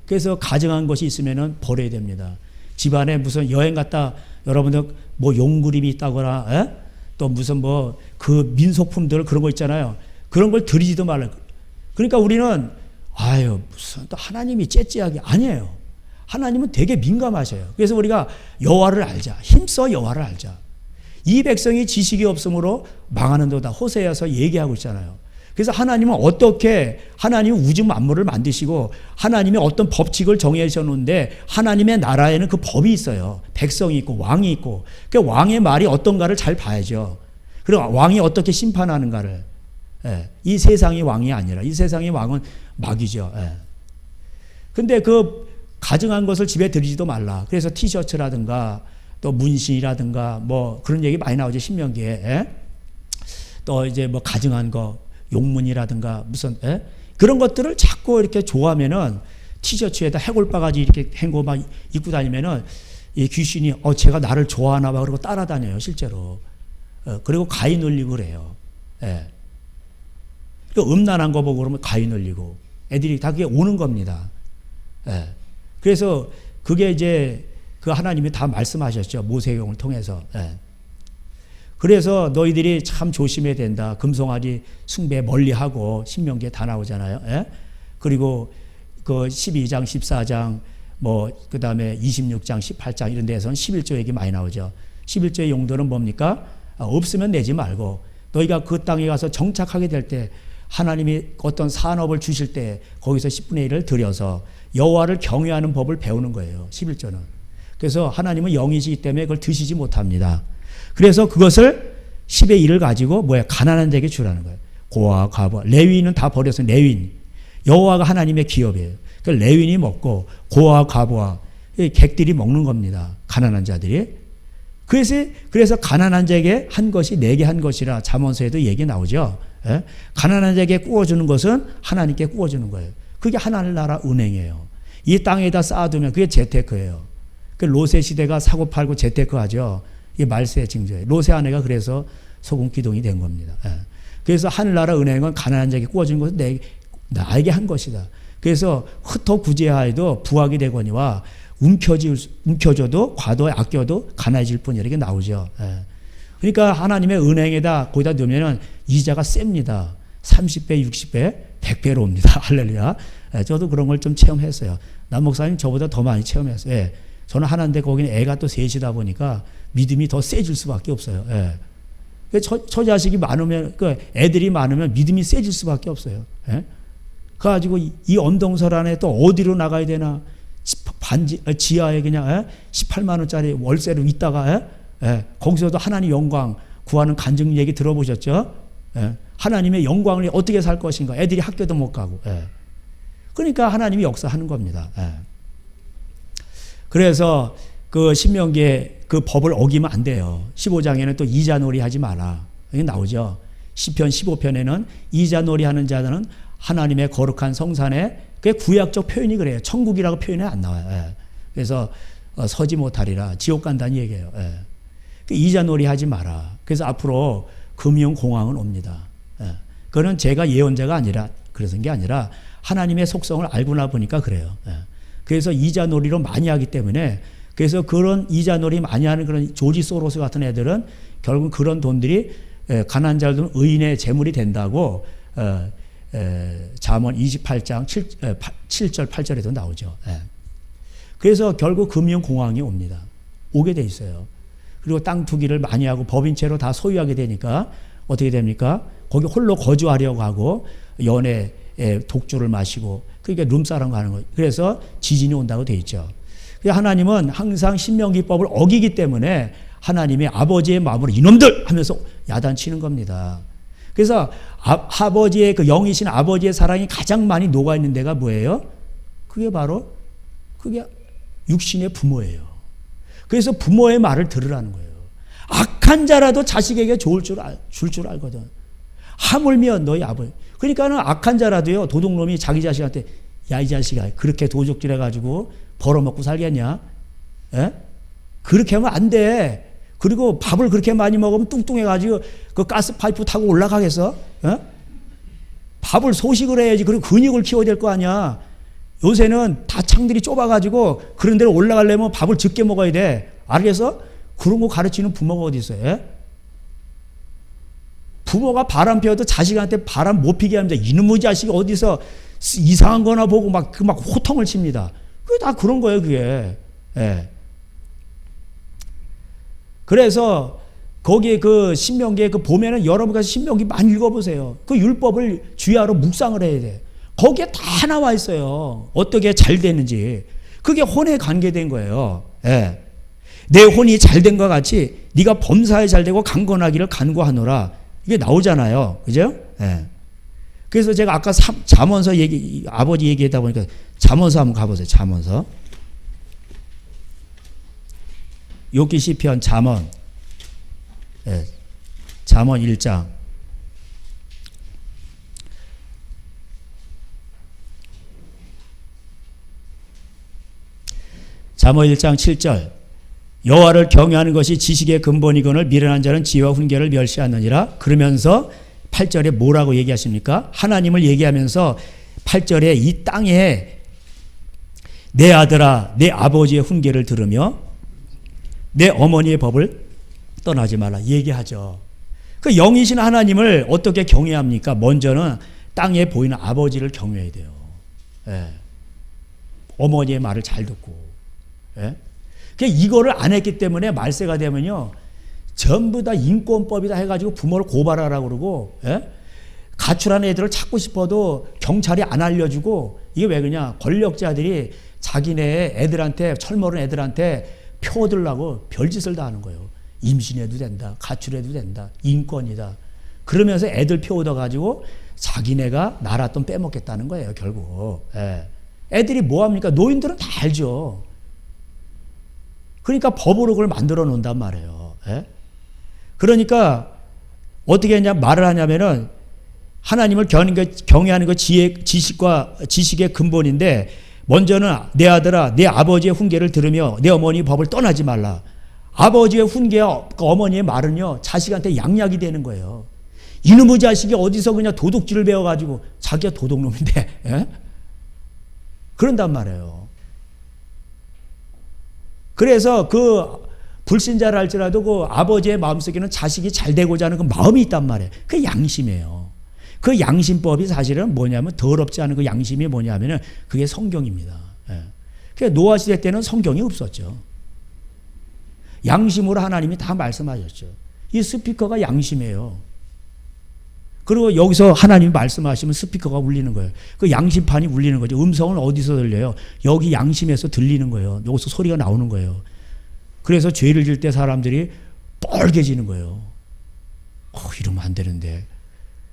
그래서 가증한 것이 있으면은 버려야 됩니다. 집안에 무슨 여행 갔다 여러분들 뭐 용그림이 있다거나 또 무슨 뭐 그 민속품들 그런 거 있잖아요. 그런 걸 들이지도 말라. 그러니까 우리는 아유 무슨 또 하나님이 째째하게 아니에요. 하나님은 되게 민감하셔요. 그래서 우리가 여호와를 알자. 힘써 여호와를 알자. 이 백성이 지식이 없으므로 망하는도다. 호세아서 얘기하고 있잖아요. 그래서 하나님은 어떻게 하나님은 우주 만물을 만드시고 하나님의 어떤 법칙을 정해서 놓는데 하나님의 나라에는 그 법이 있어요. 백성이 있고 왕이 있고 그 왕의 말이 어떤가를 잘 봐야죠. 그리고 왕이 어떻게 심판하는가를. 이 세상의 왕이 아니라 이 세상의 왕은 마귀죠. 근데 그 가증한 것을 집에 들이지도 말라. 그래서 티셔츠라든가 또 문신이라든가 뭐 그런 얘기 많이 나오죠. 신명기에. 또 이제 뭐 가증한 거 용문이라든가 무슨 그런 것들을 자꾸 이렇게 좋아하면은 티셔츠에다 해골바가지 이렇게 헹고 막 입고 다니면은 이 귀신이 제가 나를 좋아하나 봐 그러고 따라다녀요 실제로. 그리고 가위 눌리고 그래요. 그 음란한 거 보고 그러면 가위 눌리고 애들이 다 그게 오는 겁니다. 그래서 그게 이제 그 하나님이 다 말씀하셨죠. 모세경을 통해서. 그래서 너희들이 참 조심해야 된다. 금송아지 숭배 멀리하고 신명기에 다 나오잖아요. 그리고 그 12장, 14장, 뭐 그 다음에 26장, 18장 이런 데에서는 11조 얘기 많이 나오죠. 11조의 용도는 뭡니까? 없으면 내지 말고 너희가 그 땅에 가서 정착하게 될 때 하나님이 어떤 산업을 주실 때 거기서 10분의 1을 들여서 여호와를 경외하는 법을 배우는 거예요. 11조는. 그래서 하나님은 영이시기 때문에 그걸 드시지 못합니다. 그래서 그것을 10의 1을 가지고 가난한 자에게 주라는 거예요. 고아, 과부, 레위인은 다 버려서 레위인. 여호와가 하나님의 기업이에요. 그 레위인이 먹고 고아, 과부와 객들이 먹는 겁니다. 가난한 자들이. 그래서 가난한 자에게 한 것이 내게 한 것이라 잠언서에도 얘기 나오죠. 가난한 자에게 구워주는 것은 하나님께 구워주는 거예요. 그게 하나님 나라 은행이에요. 이 땅에다 쌓아두면 그게 재테크예요. 그 로세 시대가 사고 팔고 재테크 하죠. 이게 말세의 징조예요. 로세 아내가 그래서 소금 기둥이 된 겁니다. 그래서 하늘나라 은행은 가난한 자에게 구워주는 것은 나에게 한 것이다. 그래서 흩어 구제하여도 부하게 되거니와 움켜줘도 과도에 아껴도 가난해질 뿐이라 이렇게 나오죠. 그러니까 하나님의 은행에다 거기다 넣으면은 이자가 셉니다. 30배, 60배, 100배로 옵니다. 할렐루야. 저도 그런 걸 좀 체험했어요. 남 목사님 저보다 더 많이 체험했어요. 예. 저는 하나인데 거기는 애가 또 셋이다 보니까 믿음이 더 세질 수밖에 없어요. 예. 저 자식이 많으면, 그 애들이 많으면 믿음이 세질 수밖에 없어요. 예? 그래가지고 이 언동설 안에 또 어디로 나가야 되나, 지하에 그냥 18만 원짜리 월세로 있다가 거기서도 하나님 영광 구하는 간증 얘기 들어보셨죠? 하나님의 영광을 어떻게 살 것인가, 애들이 학교도 못 가고. 그러니까 하나님이 역사하는 겁니다. 그래서 그 신명기에 그 법을 어기면 안 돼요. 15장에는 또 이자놀이 하지 마라. 여기 나오죠. 시편 15편에는 이자놀이 하는 자들은 하나님의 거룩한 성산에, 그게 구약적 표현이 그래요. 천국이라고 표현이 안 나와요. 그래서 서지 못하리라. 지옥 간다는 얘기예요. 이자놀이 하지 마라. 그래서 앞으로 금융공황은 옵니다. 그거는 제가 예언자가 아니라 그래서 게 아니라 하나님의 속성을 알고 나 보니까 그래요. 그래서 이자놀이로 많이 하기 때문에, 그래서 그런 이자놀이 많이 하는 그런 조지 소로스 같은 애들은 결국 그런 돈들이 가난한 자들은 의인의 재물이 된다고 잠언 28장 7절 8절에도 나오죠. 그래서 결국 금융공황이 옵니다. 오게 돼 있어요. 그리고 땅 투기를 많이 하고 법인채로 다 소유하게 되니까 어떻게 됩니까? 거기 홀로 거주하려고 하고 연애 독주를 마시고, 그러니까 룸사롱 가는 거예요. 그래서 지진이 온다고 돼 있죠. 하나님은 항상 신명기법을 어기기 때문에 하나님의 아버지의 마음으로 이놈들 하면서 야단치는 겁니다. 그래서 아버지의 그 영이신 아버지의 사랑이 가장 많이 녹아있는 데가 뭐예요? 그게 바로 그게 육신의 부모예요. 그래서 부모의 말을 들으라는 거예요. 악한 자라도 자식에게 줄 줄 알거든. 하물며 너희 아버지. 그러니까는 악한 자라도요, 도둑놈이 자기 자식한테 야, 이 자식아, 그렇게 도적질해가지고 벌어먹고 살겠냐? 그렇게 하면 안 돼. 그리고 밥을 그렇게 많이 먹으면 뚱뚱해가지고 그 가스파이프 타고 올라가겠어? 밥을 소식을 해야지. 그리고 근육을 키워야 될 거 아니야. 요새는 다 창들이 좁아가지고 그런 데로 올라가려면 밥을 적게 먹어야 돼. 알겠어? 그런 거 가르치는 부모가 어디 있어요? 부모가 바람 피워도 자식한테 바람 못 피게 합니다. 이놈의 자식이 어디서 이상한 거나 보고 막 호통을 칩니다. 그게 다 그런 거예요, 그게. 그래서 거기에 그 신명기에 그 보면은 여러분 가서 신명기 많이 읽어보세요. 그 율법을 주야로 묵상을 해야 돼. 거기에 다 나와 있어요. 어떻게 잘 되는지. 그게 혼에 관계된 거예요. 내 혼이 잘 된 것 같이 네가 범사에 잘 되고 강건하기를 간구하노라. 이게 나오잖아요. 그죠? 그래서 제가 아까 잠언서 아버지 얘기하다 보니까 잠언서 한번 가보세요. 잠언서. 욥기 시편 잠언. 잠언 1장. 잠언 1장 7절. 여호와를 경외하는 것이 지식의 근본이거늘 미련한 자는 지혜와 훈계를 멸시하느니라. 그러면서 8절에 뭐라고 얘기하십니까? 하나님을 얘기하면서 8절에 이 땅에 내 아들아 내 아버지의 훈계를 들으며 내 어머니의 법을 떠나지 말라 얘기하죠. 그 영이신 하나님을 어떻게 경외합니까? 먼저는 땅에 보이는 아버지를 경외해야 돼요. 어머니의 말을 잘 듣고. 이거를 안 했기 때문에 말세가 되면요, 전부 다 인권법이다 해가지고 부모를 고발하라고 그러고, 가출한 애들을 찾고 싶어도 경찰이 안 알려주고, 이게 왜 그러냐? 권력자들이 자기네 애들한테, 철모른 애들한테 표 얻으려고 별짓을 다 하는 거예요. 임신해도 된다, 가출해도 된다, 인권이다. 그러면서 애들 표 얻어가지고 자기네가 나라 돈 빼먹겠다는 거예요, 결국. 애들이 뭐합니까? 노인들은 다 알죠. 그러니까 법으로 그걸 만들어 놓는단 말이에요. 그러니까 어떻게 했냐 말을 하냐면은 하나님을 경외하는 거 지식의 근본인데, 먼저는 내 아들아 내 아버지의 훈계를 들으며 내 어머니 법을 떠나지 말라. 아버지의 훈계와 어머니의 말은요 자식한테 양약이 되는 거예요. 이놈의 자식이 어디서 그냥 도둑질을 배워가지고 자기가 도둑놈인데 그런단 말이에요. 그래서 그 불신자를 할지라도 그 아버지의 마음속에는 자식이 잘 되고자 하는 그 마음이 있단 말이에요. 그게 양심이에요. 그 양심법이 사실은 뭐냐면 더럽지 않은 그 양심이 뭐냐면은 그게 성경입니다. 예. 그러니까 노아 시대 때는 성경이 없었죠. 양심으로 하나님이 다 말씀하셨죠. 이 스피커가 양심이에요. 그리고 여기서 하나님이 말씀하시면 스피커가 울리는 거예요. 그 양심판이 울리는 거죠. 음성은 어디서 들려요? 여기 양심에서 들리는 거예요. 여기서 소리가 나오는 거예요. 그래서 죄를 질 때 사람들이 뻘개지는 거예요. 이러면 안 되는데.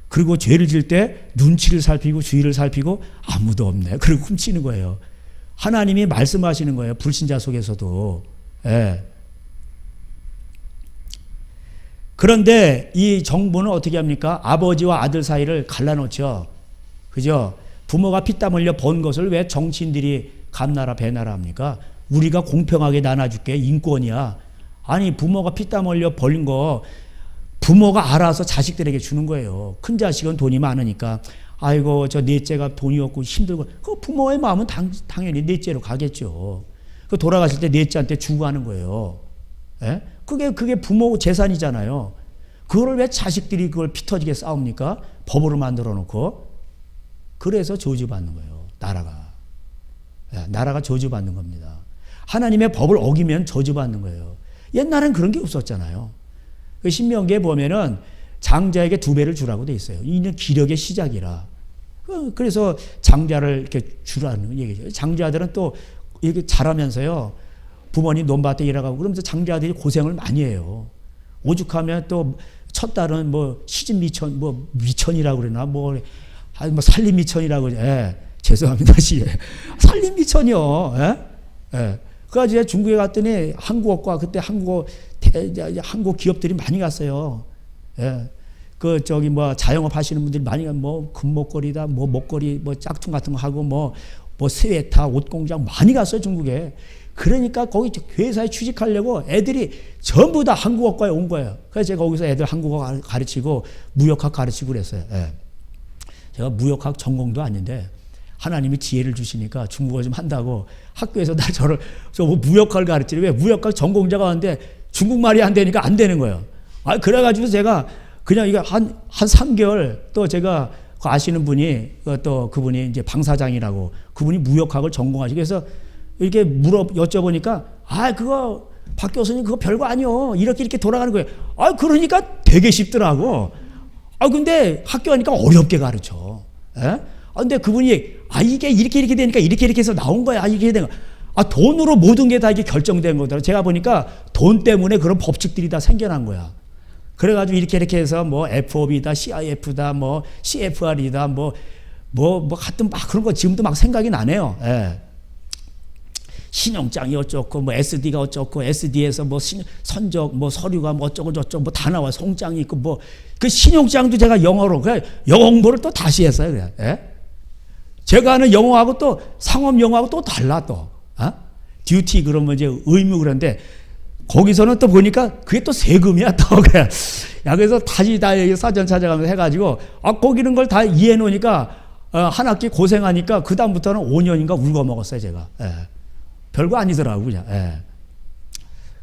그리고 죄를 질 때 눈치를 살피고 주의를 살피고 아무도 없네. 그리고 훔치는 거예요. 하나님이 말씀하시는 거예요. 불신자 속에서도. 예. 그런데 이 정부는 어떻게 합니까? 아버지와 아들 사이를 갈라놓죠. 그죠? 부모가 피땀 흘려 번 것을 왜 정치인들이 감나라 배나라 합니까? 우리가 공평하게 나눠줄게. 인권이야. 아니 부모가 피땀 흘려 벌린 거 부모가 알아서 자식들에게 주는 거예요. 큰 자식은 돈이 많으니까 아이고 저 넷째가 돈이 없고 힘들고 그 부모의 마음은 당연히 넷째로 가겠죠. 그 돌아가실 때 넷째한테 주고 하는 거예요. 예? 그게 부모 재산이잖아요. 그거를 왜 자식들이 그걸 피 터지게 싸웁니까? 법으로 만들어 놓고. 그래서 저주받는 거예요. 나라가. 예, 나라가 저주받는 겁니다. 하나님의 법을 어기면 저주받는 거예요. 옛날엔 그런 게 없었잖아요. 그 신명기에 보면은 장자에게 2배를 주라고 돼 있어요. 이는 기력의 시작이라. 그래서 장자를 이렇게 주라는 얘기죠. 장자들은 또 이렇게 자라면서요. 부모님 논밭에 일하고 그러면서 장자들이 고생을 많이 해요. 오죽하면 또 첫 딸은 뭐 시집 미천, 뭐 미천이라고 그러나 뭐 살림 미천이라고 그래. 예, 죄송합니다. 살림 미천이요. 예? 예. 그래가지고 중국에 갔더니 한국어과 그때 한국 기업들이 많이 갔어요. 예. 그 저기 뭐 자영업 하시는 분들이 많이 가 뭐 금목걸이다, 뭐 목걸이, 뭐 짝퉁 같은 거 하고 뭐 스웨터, 옷 공장 많이 갔어요 중국에. 그러니까 거기 회사에 취직하려고 애들이 전부 다 한국어과에 온 거예요. 그래서 제가 거기서 애들 한국어 가르치고 무역학 가르치고 그랬어요. 예. 제가 무역학 전공도 아닌데 하나님이 지혜를 주시니까 중국어 좀 한다고 학교에서 저를 뭐 무역학을 가르치래. 왜 무역학 전공자가 왔는데 중국말이 안 되니까 안 되는 거예요. 그래가지고 제가 그냥 이게 한 3개월 또 제가 아시는 분이 또 그분이 이제 방 사장이라고 그분이 무역학을 전공하시고 그래서 이렇게 여쭤보니까 그거 박 교수님 그거 별거 아니요. 이렇게 돌아가는 거예요. 그러니까 되게 쉽더라고. 근데 학교 가니까 어렵게 가르쳐. 예? 근데 그분이 이게 이렇게 되니까 이렇게 해서 나온 거야. 이렇게 된 거. 돈으로 모든 게 다 이게 결정된 거더라고요. 제가 보니까 돈 때문에 그런 법칙들이 다 생겨난 거야. 그래가지고 이렇게 해서 뭐 FOB다, CIF다, 뭐 CFR이다, 뭐 하여튼 막 그런 거 지금도 막 생각이 나네요. 예. 신용장이 어쩌고, 뭐 SD가 어쩌고, SD에서 뭐 선적, 뭐 서류가 뭐 어쩌고 저쩌고 뭐 다 나와. 송장이 있고 뭐 그 신용장도 제가 영어로 그냥 영어 공부를 또 다시 했어요. 그냥. 예? 제가 하는 영어하고 또 상업 영어하고 또 달라 또. 듀티 그러면 이제 의무 그런데 거기서는 또 보니까 그게 또 세금이야 또 그래. 그래서 다시 다 사전 찾아가면서 해가지고 거기는 걸 다 이해해 놓으니까 한 학기 고생하니까 그 다음부터는 5년인가 울고 먹었어요 제가. 예. 별거 아니더라고 그냥. 예.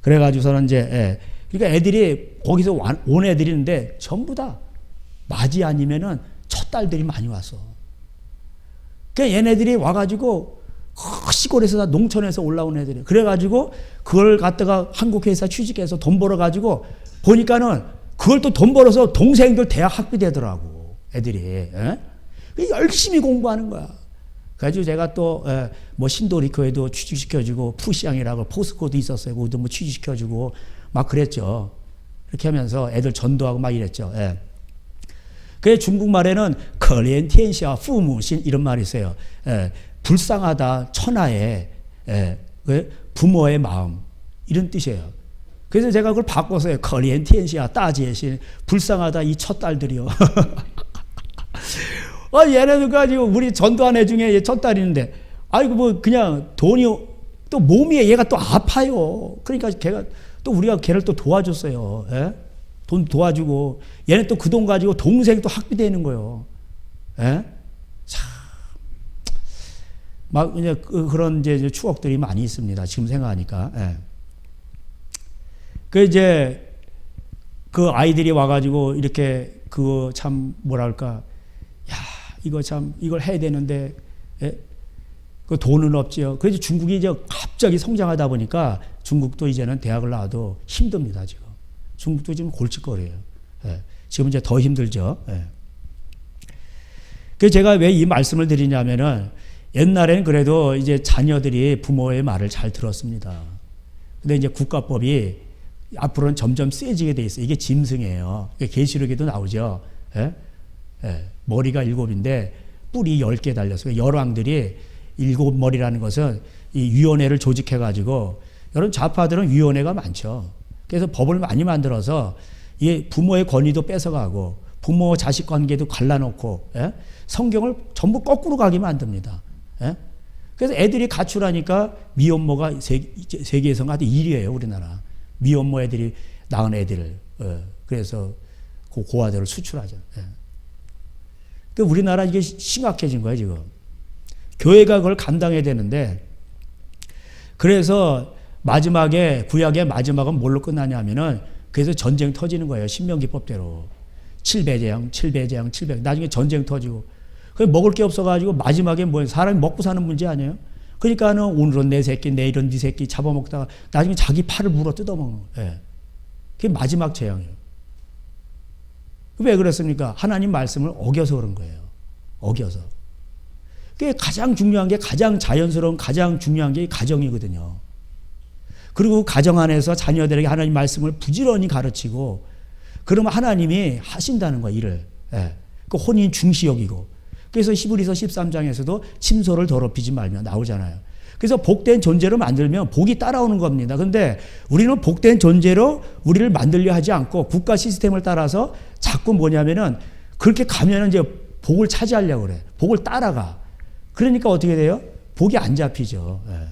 그래가지고서는 이제 그러니까 애들이 거기서 온 애들인데 전부 다 맞이 아니면은 첫 딸들이 많이 왔어. 그러니까 얘네들이 와가지고 시골에서 다 농촌에서 올라온 애들이. 그래가지고 그걸 갖다가 한국 회사 취직해서 돈 벌어가지고 보니까는 그걸 또 돈 벌어서 동생들 대학 학비 되더라고 애들이. 예? 열심히 공부하는 거야. 그래가지고 제가 또 뭐 신도리코에도 취직시켜주고 푸시앙이라고 포스코도 있었어요. 거기도 뭐 취직시켜주고 막 그랬죠. 이렇게 하면서 애들 전도하고 막 이랬죠. 예. 그 중국말에는 可怜天下父母心 이런 말이 있어요. 예. 불쌍하다 천하의 그 부모의 마음 이런 뜻이에요. 그래서 제가 그걸 바꿔서요. 可怜天下大姐心 불쌍하다 이 첫 딸들이요. 얘네들 가지고 우리 전도한 애 중에 첫 딸이 있는데 뭐 그냥 돈이 또 몸이 얘가 또 아파요. 그러니까 우리가 걔를 또 도와줬어요. 예? 돈 도와주고 얘는 또 그 돈 가지고 동생 또 학비 되는 거예요. 예? 참 막 이제 그런 이제 추억들이 많이 있습니다. 지금 생각하니까. 예. 이제 그 아이들이 와가지고 이렇게 참 뭐랄까 이거 참 이걸 해야 되는데 예? 그 돈은 없지요. 그래서 중국이 이제 갑자기 성장하다 보니까 중국도 이제는 대학을 나와도 힘듭니다. 지금 중국도 지금 골칫거리예요. 예. 지금 이제 더 힘들죠. 예. 그래서 제가 왜 이 말씀을 드리냐면은 옛날에는 그래도 이제 자녀들이 부모의 말을 잘 들었습니다. 근데 이제 국가법이 앞으로는 점점 세지게 돼 있어요. 이게 짐승이에요. 계시록에도 나오죠. 예? 예. 머리가 7인데 뿔이 10개 달렸어요. 열왕들이 7머리라는 것은 이 위원회를 조직해가지고 여러분 좌파들은 위원회가 많죠. 그래서 법을 많이 만들어서 이 부모의 권위도 뺏어가고 부모 자식 관계도 갈라놓고 예? 성경을 전부 거꾸로 가게 만듭니다. 예? 그래서 애들이 가출하니까 미혼모가 세계에서 아주 1위예요. 우리나라 미혼모 애들이 낳은 애들을 그래서 그 고아들을 수출하죠. 예. 그러니까 우리나라 이게 심각해진 거예요 지금. 교회가 그걸 감당해야 되는데 그래서 마지막에 구약의 마지막은 뭘로 끝나냐면은 그래서 전쟁 터지는 거예요. 신명기법대로 7배제양 나중에 전쟁 터지고 그 먹을 게 없어가지고 마지막에 뭐 사람이 먹고 사는 문제 아니에요? 그러니까는 오늘은 내 새끼 내일은 네 새끼 잡아먹다가 나중에 자기 팔을 물어 뜯어먹는 거예요. 예. 그게 마지막 재앙이에요. 왜 그렇습니까? 하나님 말씀을 어겨서 그런 거예요. 어겨서. 그게 가장 중요한 게 가장 자연스러운 가장 중요한 게 가정이거든요. 그리고 가정 안에서 자녀들에게 하나님 말씀을 부지런히 가르치고 그러면 하나님이 하신다는 거야 일을. 예. 그 혼인 중시 여기고. 그래서 히브리서 13장에서도 침소를 더럽히지 말며 나오잖아요. 그래서 복된 존재로 만들면 복이 따라오는 겁니다. 그런데 우리는 복된 존재로 우리를 만들려 하지 않고 국가 시스템을 따라서 자꾸 뭐냐면은 그렇게 가면은 이제 복을 차지하려고 그래. 복을 따라가. 그러니까 어떻게 돼요? 복이 안 잡히죠. 예.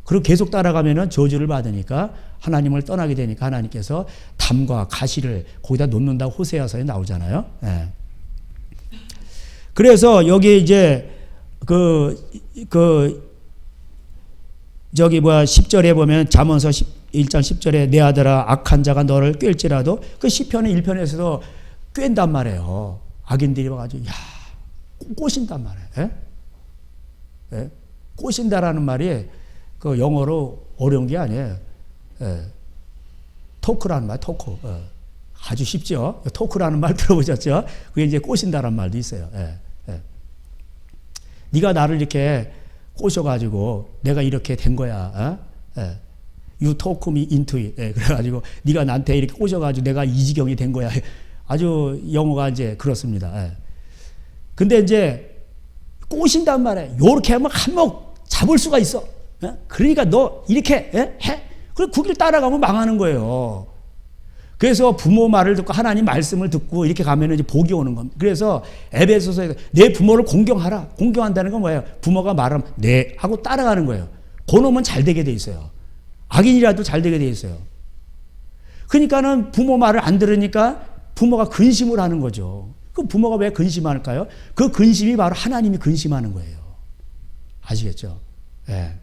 그리고 계속 따라가면은 저주를 받으니까 하나님을 떠나게 되니까 하나님께서 담과 가시를 거기다 놓는다고 호세아서에 나오잖아요. 예. 그래서 여기 이제 저기 10절에 보면 잠언서 1장 10절에 내 아들아 악한 자가 너를 꿰일지라도 그 시편의 1편에서도 꿰인단 말이에요. 악인들이 와가지고 야 꼬신단 말이에요. 예? 예? 꼬신다라는 말이 그 영어로 어려운 게 아니에요. 예. 토크라는 말, 토크. 예. 아주 쉽죠. 토크라는 말 들어보셨죠? 그게 이제 꼬신다라는 말도 있어요. 예. 예. 네가 나를 이렇게 꼬셔가지고 내가 이렇게 된 거야. 어? 예. You talk me into it. 예. 그래가지고 네가 나한테 이렇게 꼬셔가지고 내가 이 지경이 된 거야. 아주 영어가 이제 그렇습니다. 예. 근데 이제 꼬신단 말이에요. 요렇게 하면 한몫 잡을 수가 있어. 예? 그러니까 너 이렇게 예? 해? 그래 그 길 따라가면 망하는 거예요. 그래서 부모 말을 듣고 하나님 말씀을 듣고 이렇게 가면 이제 복이 오는 겁니다. 그래서 에베소서에 내 부모를 공경하라. 공경한다는 건 뭐예요? 부모가 말하면 네 하고 따라가는 거예요. 그놈은 잘 되게 돼 있어요. 악인이라도 잘 되게 돼 있어요. 그러니까는 부모 말을 안 들으니까 부모가 근심을 하는 거죠. 그 부모가 왜 근심할까요? 그 근심이 바로 하나님이 근심하는 거예요. 아시겠죠? 예.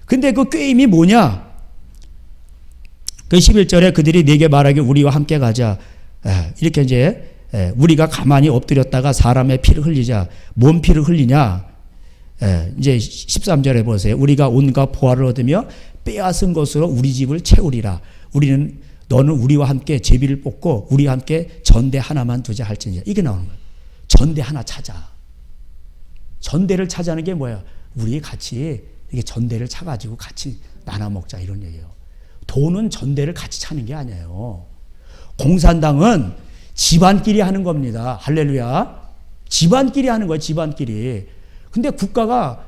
근데 그 꾀임이 뭐냐? 그 11절에 그들이 네게 말하기 우리와 함께 가자. 이렇게 이제 우리가 가만히 엎드렸다가 사람의 피를 흘리자. 뭔 피를 흘리냐? 이제 13절에 보세요. 우리가 온갖 보화를 얻으며 빼앗은 것으로 우리 집을 채우리라. 너는 우리와 함께 제비를 뽑고 우리와 함께 전대 하나만 두자 할지니라. 이게 나오는 거예요. 전대 하나 찾아. 전대를 찾아는 게 뭐예요? 우리 같이 이게 전대를 차가지고 같이 나눠 먹자 이런 얘기예요. 돈은 전대를 같이 차는 게 아니에요. 공산당은 집안끼리 하는 겁니다. 할렐루야. 집안끼리 하는 거예요. 집안끼리. 근데 국가가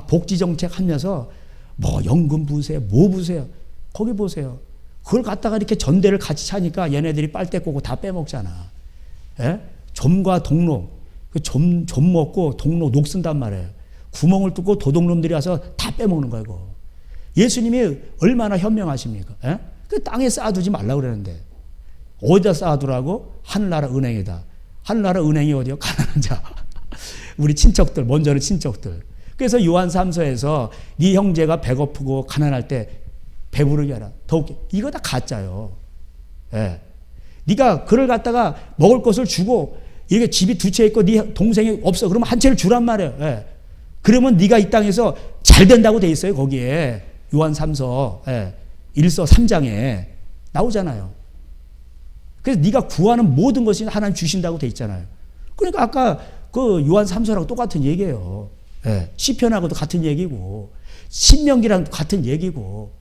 복지정책 하면서 뭐 연금 부세요. 뭐 부세요. 거기 보세요. 그걸 갖다가 이렇게 전대를 같이 차니까 얘네들이 빨대 꽂고 다 빼먹잖아. 예? 좀과 동록. 좀 먹고 동록 녹 쓴단 말이에요. 구멍을 뚫고 도둑놈들이 와서 다 빼먹는 거예요. 이거. 예수님이 얼마나 현명하십니까? 예? 그 땅에 쌓아두지 말라고 그러는데 어디다 쌓아두라고? 하늘나라 은행에다. 하늘나라 은행이 어디요? 가난한 자. 우리 친척들, 먼저는 친척들. 그래서 요한 3서에서 네 형제가 배고프고 가난할 때 배부르게 하라. 더욱이 이거 다 가짜요. 예. 네가 그를 갖다가 먹을 것을 주고 이게 집이 두 채 있고 네 동생이 없어. 그러면 한 채를 주란 말이에요. 예. 그러면 네가 이 땅에서 잘 된다고 돼 있어요. 거기에 요한 3서 1서 3장에 나오잖아요. 그래서 네가 구하는 모든 것이 하나님 주신다고 돼 있잖아요. 그러니까 아까 그 요한 3서랑 똑같은 얘기예요. 시편하고도 같은 얘기고 신명기랑 같은 얘기고.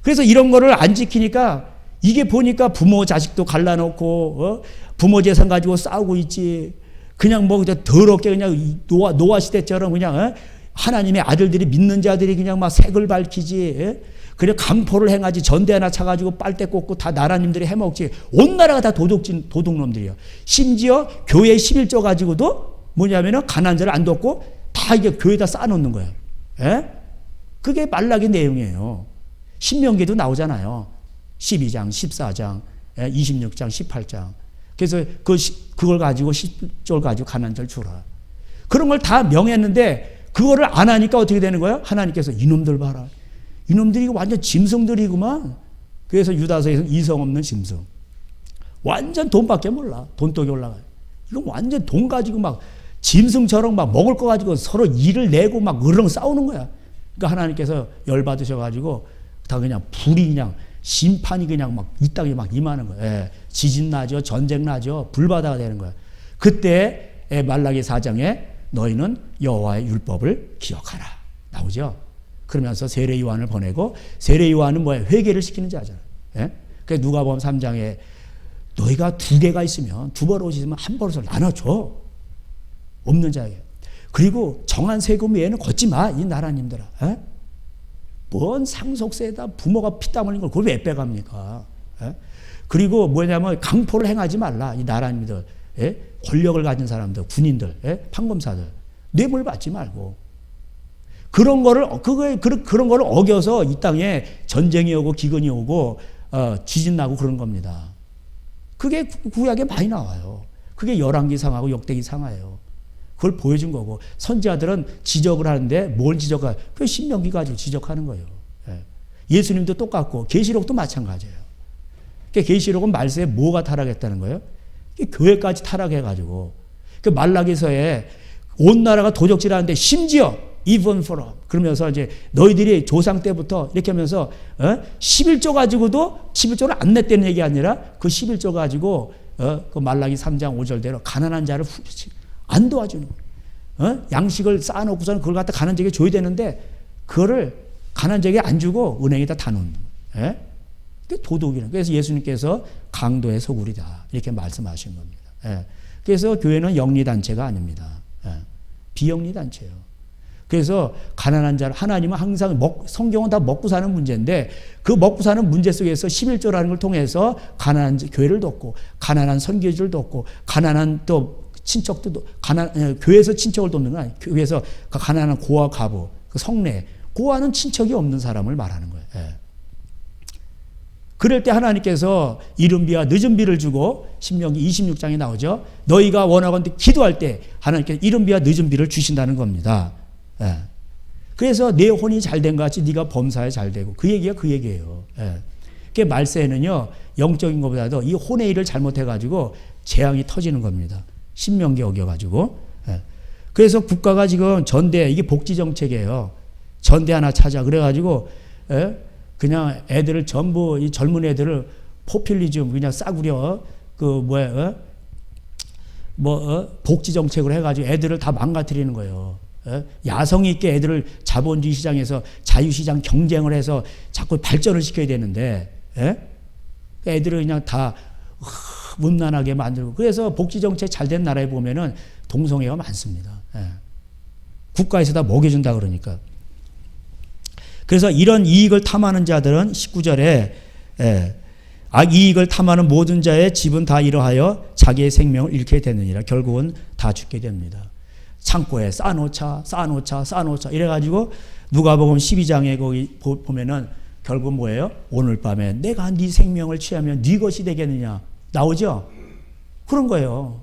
그래서 이런 거를 안 지키니까 이게 보니까 부모 자식도 갈라놓고 부모 재산 가지고 싸우고 있지. 그냥 뭐 그냥 더럽게 그냥 노아 시대처럼 그냥 하나님의 아들들이 믿는 자들이 그냥 막 색을 밝히지. 그래 강포를 행하지. 전대 하나 차가지고 빨대 꽂고 다 나라님들이 해먹지. 온 나라가 다 도둑놈들이에요. 심지어 교회 11조 가지고도 뭐냐면은 가난한 자를 안 돕고 다 이게 교회에다 쌓아놓는 거예요. 그게 말라기 내용이에요. 신명기도 나오잖아요. 12장, 14장, 26장, 18장. 그래서 그걸 가지고 10조를 가지고 가난한 자를 주라. 그런 걸 다 명했는데 그거를 안 하니까 어떻게 되는 거예요? 하나님께서 이놈들 봐라. 이놈들이 완전 짐승들이구만. 그래서 유다서에서는 이성 없는 짐승. 완전 돈밖에 몰라. 돈독이 올라가요. 이건 완전 돈 가지고 막 짐승처럼 막 먹을 거 가지고 서로 일을 내고 막 으르렁 싸우는 거야. 그러니까 하나님께서 열받으셔가지고 다 그냥 불이 그냥 심판이 그냥 막 이 땅에 막 임하는 거예요. 지진 나죠. 전쟁 나죠. 불바다가 되는 거예요. 그때 말라기 4장에 너희는 여호와의 율법을 기억하라. 나오죠. 그러면서 세례 요한을 보내고 세례 요한은 뭐예요? 회개를 시키는 자잖아요. 그래서 누가복음 3장에 너희가 두 개가 있으면 두 버릇이 있으면 한 버릇을 나눠줘. 없는 자에게. 그리고 정한 세금 외에는 걷지 마. 이 나라님들아. 뭔 상속세에다 부모가 피땀 흘린 걸 그걸 왜 빼갑니까? 그리고 뭐냐면 강포를 행하지 말라. 이 나라님들. 권력을 가진 사람들, 군인들, 판검사들. 뇌물 받지 말고. 그런 거를 어겨서 이 땅에 전쟁이 오고 기근이 오고 지진 나고 그런 겁니다. 그게 구약에 많이 나와요. 그게 열왕기상하고 역대기상하예요. 그걸 보여준 거고 선지자들은 지적을 하는데 뭘 지적해요? 그 신명기 가지고 지적하는 거예요. 예수님도 똑같고 계시록도 마찬가지예요. 그러니까 계시록은 말세에 뭐가 타락했다는 거예요? 교회까지 타락해가지고 그 말라기서에 온 나라가 도적질하는데 심지어 even for all 그러면서 이제 너희들이 조상 때부터 이렇게 하면서 11조 가지고도 11조를 안 냈다는 얘기 아니라 그 11조 가지고 그 말라기 3장 5절대로 가난한 자를 안 도와주는 거예요. 양식을 쌓아놓고서는 그걸 갖다 가난한 자에게 줘야 되는데 그거를 가난한 자에게 안 주고 은행에다 다 놓는 거예요. 그게 도둑이에요. 그래서 예수님께서 강도의 소굴이다 이렇게 말씀하신 겁니다. 그래서 교회는 영리단체가 아닙니다. 비영리단체예요. 그래서 가난한 자를 하나님은 항상 성경은 다 먹고 사는 문제인데 그 먹고 사는 문제 속에서 11조라는 걸 통해서 가난한 교회를 돕고 가난한 선교지를 돕고 가난한 또 친척도 교회에서 친척을 돕는 건 아니에요. 교회에서 가난한 고아 가부 그 성례 고아는 친척이 없는 사람을 말하는 거예요. 그럴 때 하나님께서 이른 비와 늦은 비를 주고 신명기 26장에 나오죠. 너희가 원하건대 기도할 때 하나님께서 이른 비와 늦은 비를 주신다는 겁니다. 그래서 내 혼이 잘된 것 같이 네가 범사에 잘되고 그 얘기가 그 얘기예요. 그 말세에는요 영적인 것보다도 이 혼의 일을 잘못해가지고 재앙이 터지는 겁니다. 신명기 어겨가지고. 그래서 국가가 지금 전대 이게 복지정책이에요. 전대 하나 찾아 그래가지고 그냥 애들을 전부 이 젊은 애들을 포퓰리즘 그냥 싸구려 복지정책으로 해가지고 애들을 다 망가뜨리는 거예요. 야성이 있게 애들을 자본주의 시장에서 자유시장 경쟁을 해서 자꾸 발전을 시켜야 되는데 애들을 그냥 다 문난하게 만들고 그래서 복지정책 잘 된 나라에 보면은 동성애가 많습니다. 국가에서 다 먹여준다 그러니까. 그래서 이런 이익을 탐하는 자들은 19절에 이익을 탐하는 모든 자의 집은 다 이러하여 자기의 생명을 잃게 되느니라. 결국은 다 죽게 됩니다. 창고에 쌓아놓자 이래가지고 누가복음 12장에 거기 보면은 결국 뭐예요? 오늘 밤에 내가 네 생명을 취하면 네 것이 되겠느냐 나오죠? 그런 거예요.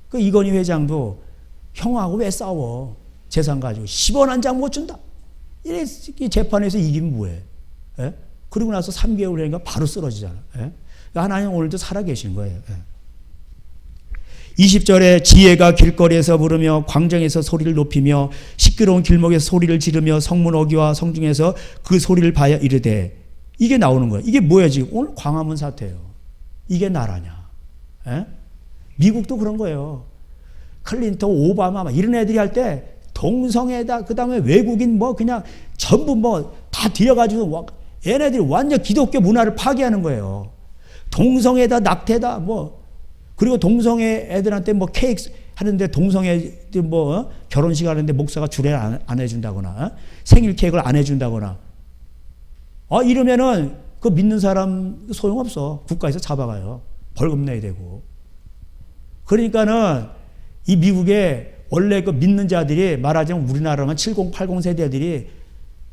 그 이건희 회장도 형하고 왜 싸워? 재산 가지고 10원 한 장 못 준다. 이래 재판에서 이기면 뭐해? 그리고 나서 3개월 후니까 바로 쓰러지잖아. 하나님 오늘도 살아계신 거예요. 20절에 지혜가 길거리에서 부르며 광장에서 소리를 높이며 시끄러운 길목에서 소리를 지르며 성문 어귀와 성중에서 그 소리를 봐야 이르되, 이게 나오는 거예요. 이게 뭐야 지금? 오늘 광화문 사태예요. 이게 나라냐? 에? 미국도 그런 거예요. 클린턴, 오바마 이런 애들이 할 때 동성애다, 그 다음에 외국인 뭐 그냥 전부 뭐 다 들여가지고 얘네들이 완전 기독교 문화를 파괴하는 거예요. 동성애다, 낙태다, 뭐. 그리고 동성애 애들한테 뭐 케이크 하는데 동성애들 뭐 결혼식 하는데 목사가 주례를 안 해준다거나, 생일 케이크를 안 해준다거나. 이러면은 그 믿는 사람 소용없어. 국가에서 잡아가요. 벌금 내야 되고. 그러니까는 이 미국에 원래 그 믿는 자들이 말하자면 우리나라만 70, 80 세대들이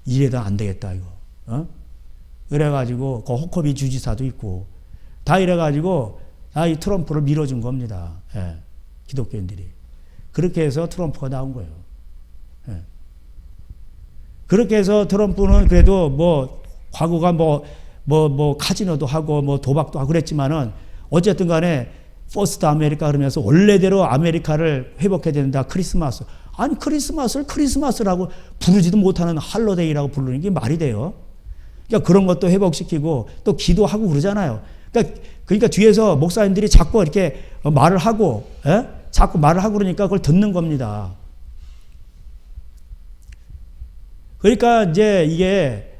이래도 안 되겠다, 이거. 그래가지고 그 호커비 주지사도 있고 다 이래가지고 다 이 트럼프를 밀어준 겁니다. 예. 기독교인들이. 그렇게 해서 트럼프가 나온 거예요. 예. 그렇게 해서 트럼프는 그래도 뭐 과거가 뭐 카지노도 하고 뭐 도박도 하고 그랬지만은 어쨌든 간에 퍼스트 아메리카 그러면서 원래대로 아메리카를 회복해야 된다. 크리스마스. 아니 크리스마스를 크리스마스라고 부르지도 못하는 할로데이라고 부르는 게 말이 돼요. 그러니까 그런 것도 회복시키고 또 기도하고 그러잖아요. 그러니까 뒤에서 목사님들이 자꾸 이렇게 말을 하고, 자꾸 말을 하고 그러니까 그걸 듣는 겁니다. 그러니까 이제 이게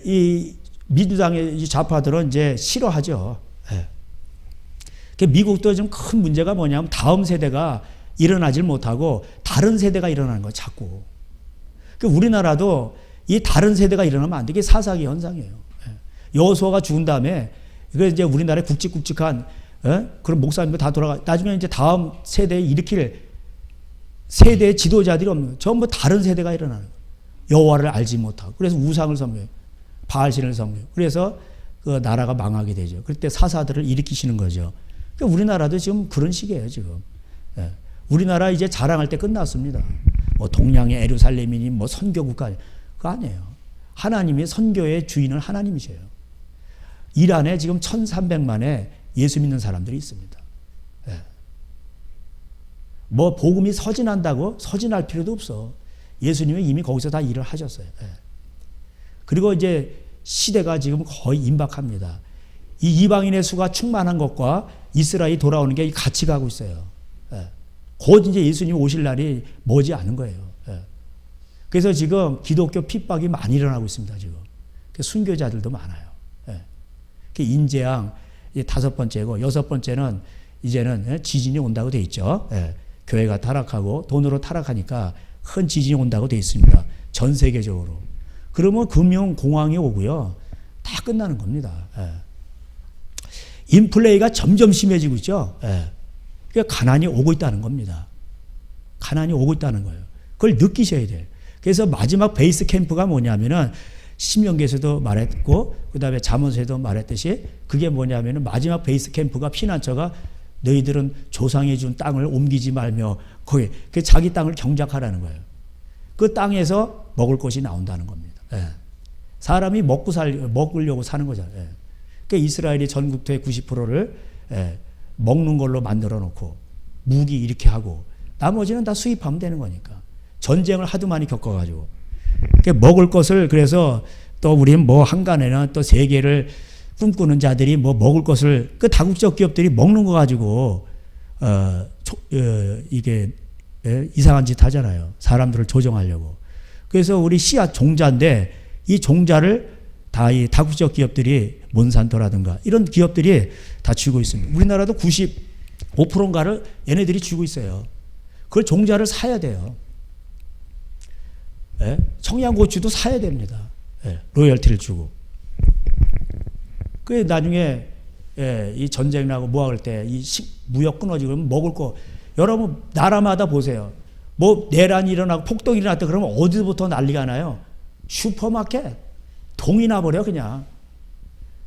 이 민주당의 좌파들은 이제 싫어하죠. 미국도 좀 큰 문제가 뭐냐면 다음 세대가 일어나질 못하고 다른 세대가 일어나는 거예요, 자꾸. 우리나라도 이 다른 세대가 일어나면 안 돼. 이게 사사기 현상이에요. 여호수아가 죽은 다음에 이거 이제 우리나라에 굵직굵직한 그런 목사님들 다 돌아가. 나중에 이제 다음 세대에 일으킬 세대의 지도자들이 없는 거예요. 전부 다른 세대가 일어나는 거예요. 여호와를 알지 못하고. 그래서 우상을 섬겨요. 바알신을 섬겨요. 그래서 그 나라가 망하게 되죠. 그때 사사들을 일으키시는 거죠. 그러니까 우리나라도 지금 그런 시기예요, 지금. 우리나라 이제 자랑할 때 끝났습니다. 뭐 동양의 예루살렘이니 뭐 선교국가. 그거 아니에요. 하나님이 선교의 주인은 하나님이셔요. 이란에 지금 1300만의 예수 믿는 사람들이 있습니다. 뭐 복음이 서진한다고? 서진할 필요도 없어. 예수님이 이미 거기서 다 일을 하셨어요. 그리고 이제 시대가 지금 거의 임박합니다. 이 이방인의 수가 충만한 것과 이스라엘이 돌아오는 게 같이 가고 있어요. 곧 이제 예수님 오실 날이 머지 않은 거예요. 그래서 지금 기독교 핍박이 많이 일어나고 있습니다. 지금 순교자들도 많아요. 인재양 5번째고 6번째는 이제는 지진이 온다고 돼 있죠. 교회가 타락하고 돈으로 타락하니까 큰 지진이 온다고 돼 있습니다. 전 세계적으로. 그러면 금융공황이 오고요. 다 끝나는 겁니다. 인플레이가 점점 심해지고 있죠. 그러니까 가난이 오고 있다는 겁니다. 가난이 오고 있다는 거예요. 그걸 느끼셔야 돼요. 그래서 마지막 베이스 캠프가 뭐냐면은 신명기에서도 말했고 그다음에 잠언서에도 말했듯이 그게 뭐냐면은 마지막 베이스 캠프가 피난처가 너희들은 조상이 준 땅을 옮기지 말며 거기 그 자기 땅을 경작하라는 거예요. 그 땅에서 먹을 것이 나온다는 겁니다. 사람이 먹으려고 사는 거잖아요. 그러니까 이스라엘이 전국토의 90%를 먹는 걸로 만들어 놓고 무기 이렇게 하고 나머지는 다 수입하면 되는 거니까. 전쟁을 하도 많이 겪어가지고. 그러니까 먹을 것을 그래서 또 우리는 뭐 한간에는 또 세계를 꿈꾸는 자들이 뭐 먹을 것을 그 다국적 기업들이 먹는 거 가지고 이게 이상한 짓 하잖아요. 사람들을 조종하려고. 그래서 우리 씨앗 종자인데 이 종자를 다 이 다국적 기업들이 몬산토라든가 이런 기업들이 다 쥐고 있습니다. 우리나라도 95%인가를 얘네들이 쥐고 있어요. 그걸 종자를 사야 돼요. 청양고추도 사야 됩니다. 로열티를 주고. 그 나중에 이 전쟁 나고 뭐할 때 이 무역 끊어지고 그러면 먹을 거 여러분 나라마다 보세요. 뭐 내란이 일어나고 폭동이 일어났다 그러면 어디부터 난리가 나요? 슈퍼마켓 동이 나버려 그냥.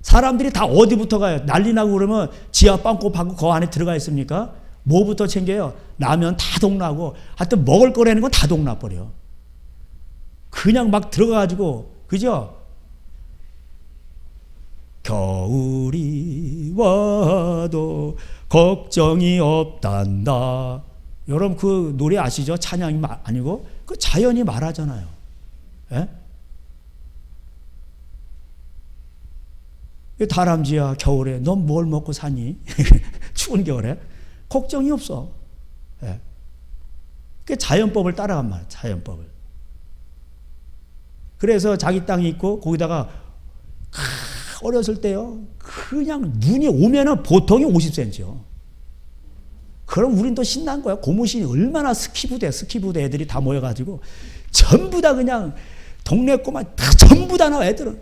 사람들이 다 어디부터 가요? 난리 나고 그러면 지하 빵꾸 받고 그 안에 들어가 있습니까? 뭐부터 챙겨요? 라면 다 동나고 하여튼 먹을 거라는 건 다 동나버려. 그냥 막 들어가가지고 그죠? 겨울이 와도 걱정이 없단다. 여러분 그 노래 아시죠? 찬양이 아니고 그 자연이 말하잖아요. 예? 다람쥐야 겨울에 넌 뭘 먹고 사니? 추운 겨울에 걱정이 없어. 예. 그 자연법을 따라간 말이야. 자연법을. 그래서 자기 땅이 있고 거기다가 어렸을 때요 그냥 눈이 오면은 보통이 50cm요. 그럼 우린 또 신난 거야. 고무신이 얼마나 스키부대 애들이 다 모여가지고 전부 다 그냥 동네 꼬마 다 전부 다 나와. 애들은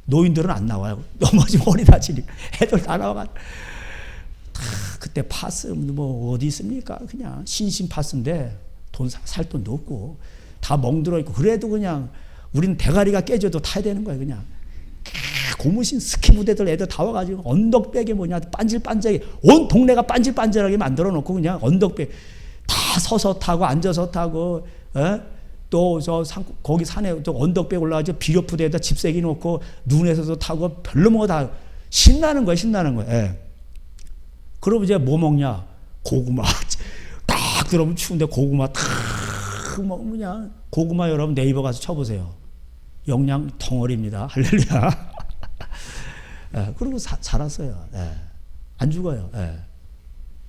노인들은 안 나와요. 넘어지면 허리 다치니까 애들 다 나와가. 다 그때 파스 뭐 어디 있습니까? 그냥 신신 파스인데 살 돈도 없고 다 멍들어 있고 그래도 그냥 우리는 대가리가 깨져도 타야 되는 거예요. 그냥 고무신 스키 부대들 애들 다 와가지고 언덕백에 뭐냐 반질반질하게 온 동네가 반질반질하게 만들어 놓고 그냥 언덕백 다 서서 타고 앉아서 타고 또 저 거기 산에 또 언덕백 올라가서 비료 부대에다 집세기 놓고 눈에서도 타고 별로 뭐 다 신나는 거야. 신나는 거야. 예. 그럼 이제 뭐 먹냐? 고구마 딱 들어오면 추운데 고구마 탁 먹으면 그냥 고구마 여러분 네이버 가서 쳐보세요. 영양 덩어리입니다. 할렐루야. 예, 그리고 살았어요. 예, 안 죽어요. 예.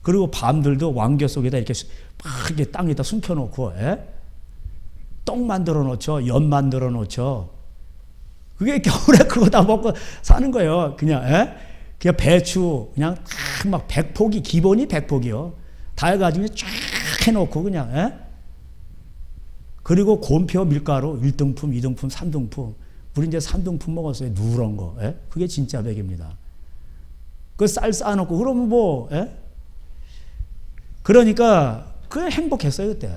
그리고 밤들도 왕겨 속에다 이렇게 막 이렇게 땅에다 숨겨놓고 떡 만들어 놓죠. 연 만들어 놓죠. 그게 겨울에 그거 다 먹고 사는 거예요. 그냥 그냥 배추 그냥 막 100포기 기본이 100포기요. 다 해가지고 쫙 해놓고 그냥 그리고 곰표 밀가루 1등품, 2등품, 3등품. 우리 이제 3등품 먹었어요. 누런 거. 그게 진짜 백입니다. 그 쌀 쌓아놓고 그러면 뭐 그러니까 그냥 행복했어요 그때.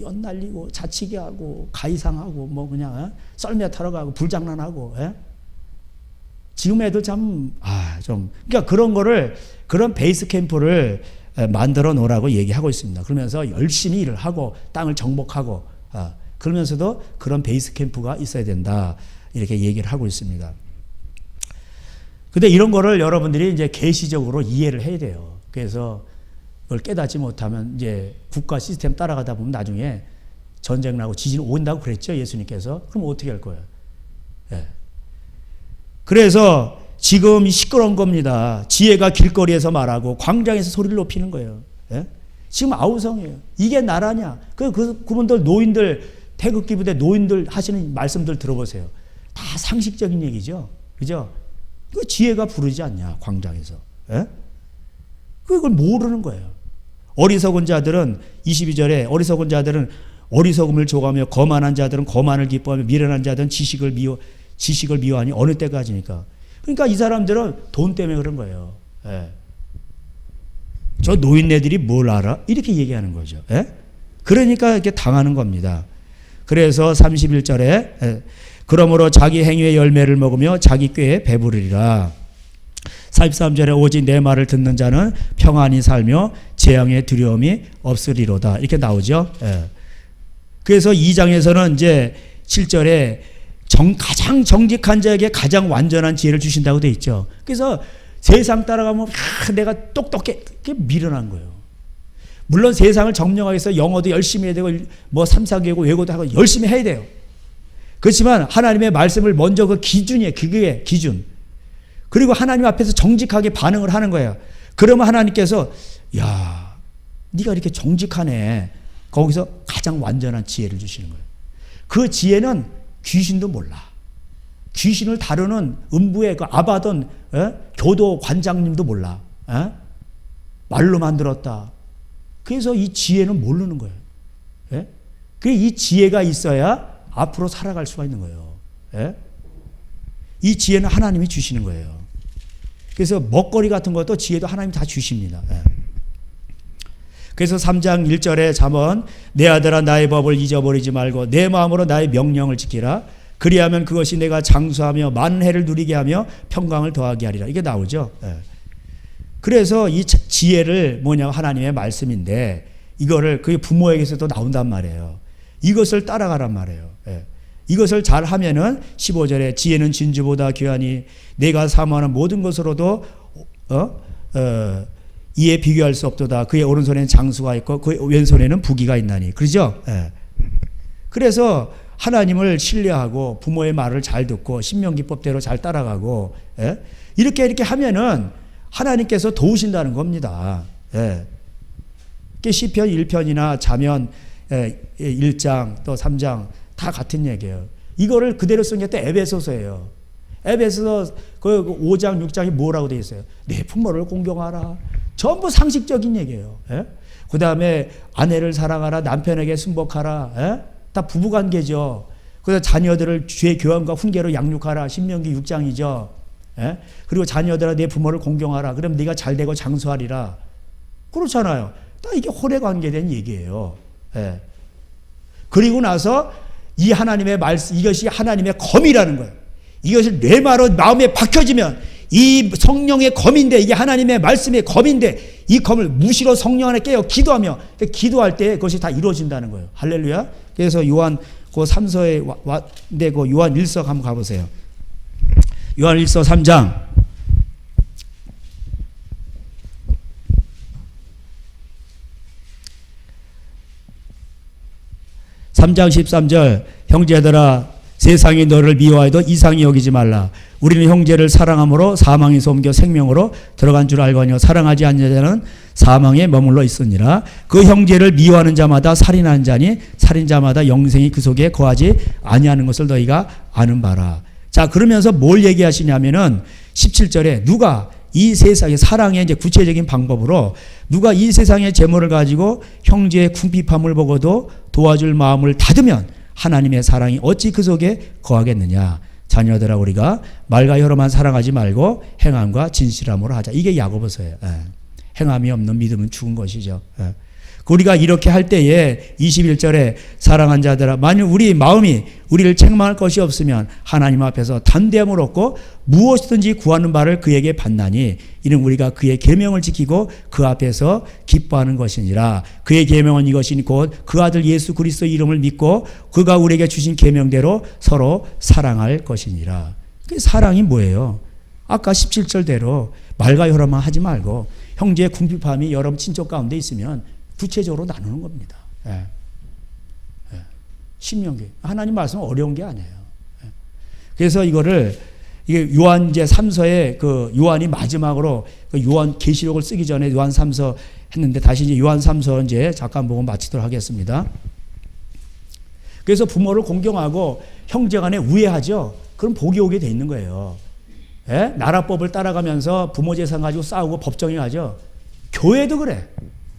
연 날리고 자치기 하고 가이상하고 뭐 그냥 썰매 타러 가고 불장난하고. 지금 애들 좀 그러니까 그런 거를 그런 베이스 캠프를 만들어 놓으라고 얘기하고 있습니다. 그러면서 열심히 일을 하고 땅을 정복하고 그러면서도 그런 베이스 캠프가 있어야 된다. 이렇게 얘기를 하고 있습니다. 근데 이런 거를 여러분들이 이제 계시적으로 이해를 해야 돼요. 그래서 그걸 깨닫지 못하면 이제 국가 시스템 따라가다 보면 나중에 전쟁 나고 지진 온다고 그랬죠. 예수님께서. 그럼 어떻게 할 거예요? 그래서 지금 시끄러운 겁니다. 지혜가 길거리에서 말하고 광장에서 소리를 높이는 거예요. 지금 아우성이에요. 이게 나라냐? 그분들 노인들 태극기 부대 노인들 하시는 말씀들 들어보세요. 다 상식적인 얘기죠. 그죠? 그 지혜가 부르지 않냐 광장에서. 그걸 모르는 거예요. 어리석은 자들은 22절에 어리석은 자들은 어리석음을 좋아하며 거만한 자들은 거만을 기뻐하며 미련한 자들은 지식을 미워하니 어느 때까지니까. 그러니까 이 사람들은 돈 때문에 그런 거예요. 저 노인네들이 뭘 알아? 이렇게 얘기하는 거죠. 그러니까 이렇게 당하는 겁니다. 그래서 31절에 그러므로 자기 행위의 열매를 먹으며 자기 꾀에 배부르리라. 43절에 오직 내 말을 듣는 자는 평안히 살며 재앙의 두려움이 없으리로다. 이렇게 나오죠. 그래서 2장에서는 이제 7절에 가장 정직한 자에게 가장 완전한 지혜를 주신다고 돼 있죠. 그래서 세상 따라가면 내가 똑똑해 미련한 거예요. 물론 세상을 점령하기 위해서 영어도 열심히 해야 되고 뭐 3, 4개국 외고도 하고 열심히 해야 돼요. 그렇지만 하나님의 말씀을 먼저 그 기준이에요. 그게 기준. 그리고 하나님 앞에서 정직하게 반응을 하는 거예요. 그러면 하나님께서 야, 네가 이렇게 정직하네. 거기서 가장 완전한 지혜를 주시는 거예요. 그 지혜는 귀신도 몰라. 귀신을 다루는 음부의 그 아바돈 교도 관장님도 몰라. 말로 만들었다. 그래서 이 지혜는 모르는 거예요. 이 지혜가 있어야 앞으로 살아갈 수가 있는 거예요. 이 지혜는 하나님이 주시는 거예요. 그래서 먹거리 같은 것도 지혜도 하나님이 다 주십니다. 그래서 3장 1절에 잠언 내 아들아 나의 법을 잊어버리지 말고 내 마음으로 나의 명령을 지키라. 그리하면 그것이 내가 장수하며 많은 해를 누리게 하며 평강을 더하게 하리라. 이게 나오죠. 그래서 이 지혜를 뭐냐 하나님의 말씀인데 이거를 그게 부모에게서도 나온단 말이에요. 이것을 따라가란 말이에요. 이것을 잘 하면은 15절에 지혜는 진주보다 귀하니 내가 사모하는 모든 것으로도 이에 비교할 수 없도다. 그의 오른손에는 장수가 있고 그의 왼손에는 부귀가 있나니. 그러죠? 예. 그래서 하나님을 신뢰하고 부모의 말을 잘 듣고 신명기법대로 잘 따라가고, 예? 이렇게 하면은 하나님께서 도우신다는 겁니다. 예. 시편 1편이나 자면 1장 또 3장 다 같은 얘기예요. 이거를 그대로 쓴 게 또 에베소서예요. 에베소서 그 5장 6장이 뭐라고 되어 있어요? 내 부모를 공경하라. 전부 상식적인 얘기예요. 예? 그 다음에 아내를 사랑하라. 남편에게 순복하라. 예? 다 부부관계죠. 그래서 자녀들을 주의 교훈과 훈계로 양육하라. 신명기 6장이죠. 예? 그리고 자녀들아 내 부모를 공경하라. 그럼 네가 잘되고 장수하리라. 그렇잖아요. 다 이게 혼에 관계된 얘기예요. 예. 그리고 나서 이 하나님의 말씀, 이것이 하나님의 검이라는 거예요. 이것을 뇌마로 마음에 박혀지면 이 성령의 검인데, 이게 하나님의 말씀의 검인데, 이 검을 무시로 성령 안에 깨어 기도하며, 기도할 때 그것이 다 이루어진다는 거예요. 할렐루야. 그래서 요한 그 3서에 왔는데 그 요한 1서 한번 가보세요. 요한 1서 3장. 3장 13절. 형제들아 세상이 너를 미워해도 이상히 여기지 말라. 우리는 형제를 사랑함으로 사망에서 옮겨 생명으로 들어간 줄 알거니와 사랑하지 않는 자는 사망에 머물러 있으니라. 그 형제를 미워하는 자마다 살인하는 자니 살인자마다 영생이 그 속에 거하지 아니하는 것을 너희가 아는 바라. 자, 그러면서 뭘 얘기하시냐면은 17절에 누가 이 세상의 사랑의 이제 구체적인 방법으로 누가 이 세상의 재물을 가지고 형제의 궁핍함을 보고도 도와줄 마음을 닫으면 하나님의 사랑이 어찌 그 속에 거하겠느냐. 자녀들아 우리가 말과 혀로만 사랑하지 말고 행함과 진실함으로 하자. 이게 야고보서예요. 예. 행함이 없는 믿음은 죽은 것이죠. 예. 우리가 이렇게 할 때에 21절에 사랑한 자들아 만일 우리 마음이 우리를 책망할 것이 없으면 하나님 앞에서 담대함을 얻고 무엇이든지 구하는 바를 그에게 받나니 이는 우리가 그의 계명을 지키고 그 앞에서 기뻐하는 것이니라. 그의 계명은 이것이니 곧 그 아들 예수 그리스도 이름을 믿고 그가 우리에게 주신 계명대로 서로 사랑할 것이니라. 그 사랑이 뭐예요? 아까 17절대로 말과 혀로만 하지 말고 형제의 궁핍함이 여러분 친족 가운데 있으면 구체적으로 나누는 겁니다. 예. 예. 신명기. 하나님 말씀은 어려운 게 아니에요. 예. 그래서 이거를 이게 요한 이제 3서에 그 요한이 마지막으로 그 요한 계시록을 쓰기 전에 요한 3서 했는데 다시 이제 요한 3서 이제 잠깐 보고 마치도록 하겠습니다. 그래서 부모를 공경하고 형제간에 우애하죠. 그럼 복이 오게 돼 있는 거예요. 예? 나라법을 따라가면서 부모 재산 가지고 싸우고 법정에 가죠. 교회도 그래.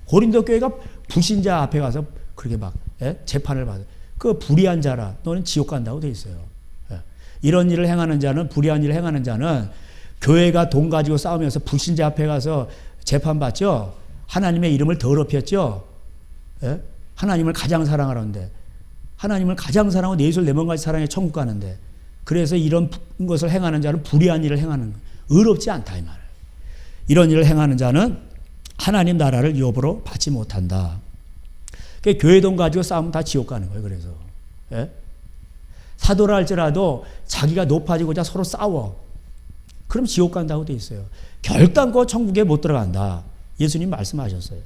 고린도 교회가 불신자 앞에 가서 그렇게 막 재판을 받아. 그 불의한 자라 너는 지옥 간다고 돼 있어요. 이런 일을 행하는 자는 불의한 일을 행하는 자는 교회가 돈 가지고 싸우면서 불신자 앞에 가서 재판 받죠. 하나님의 이름을 더럽혔죠. 하나님을 가장 사랑하는데 하나님을 가장 사랑하고 내 입술 내 몸까지 사랑해 천국 가는데 그래서 이런 것을 행하는 자는 불의한 일을 행하는 의롭지 않다 이 말이에요. 이런 일을 행하는 자는 하나님 나라를 유업으로 받지 못한다. 교회 돈 가지고 싸우면 다 지옥 가는 거예요. 그래서 사도라 할지라도 자기가 높아지고자 서로 싸워. 그럼 지옥 간다고 돼 있어요. 결단코 천국에 못 들어간다. 예수님 말씀하셨어요.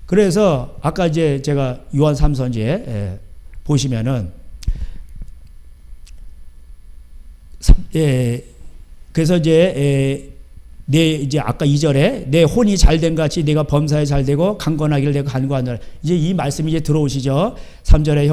그래서 아까 이제 제가 요한 3서에 보시면은 그래서 이제 아까 2절에 내 혼이 잘된 같이 내가 범사에 잘되고 강건하기를 내가 간구하노라. 이제 이 말씀이 이제 들어오시죠. 3절에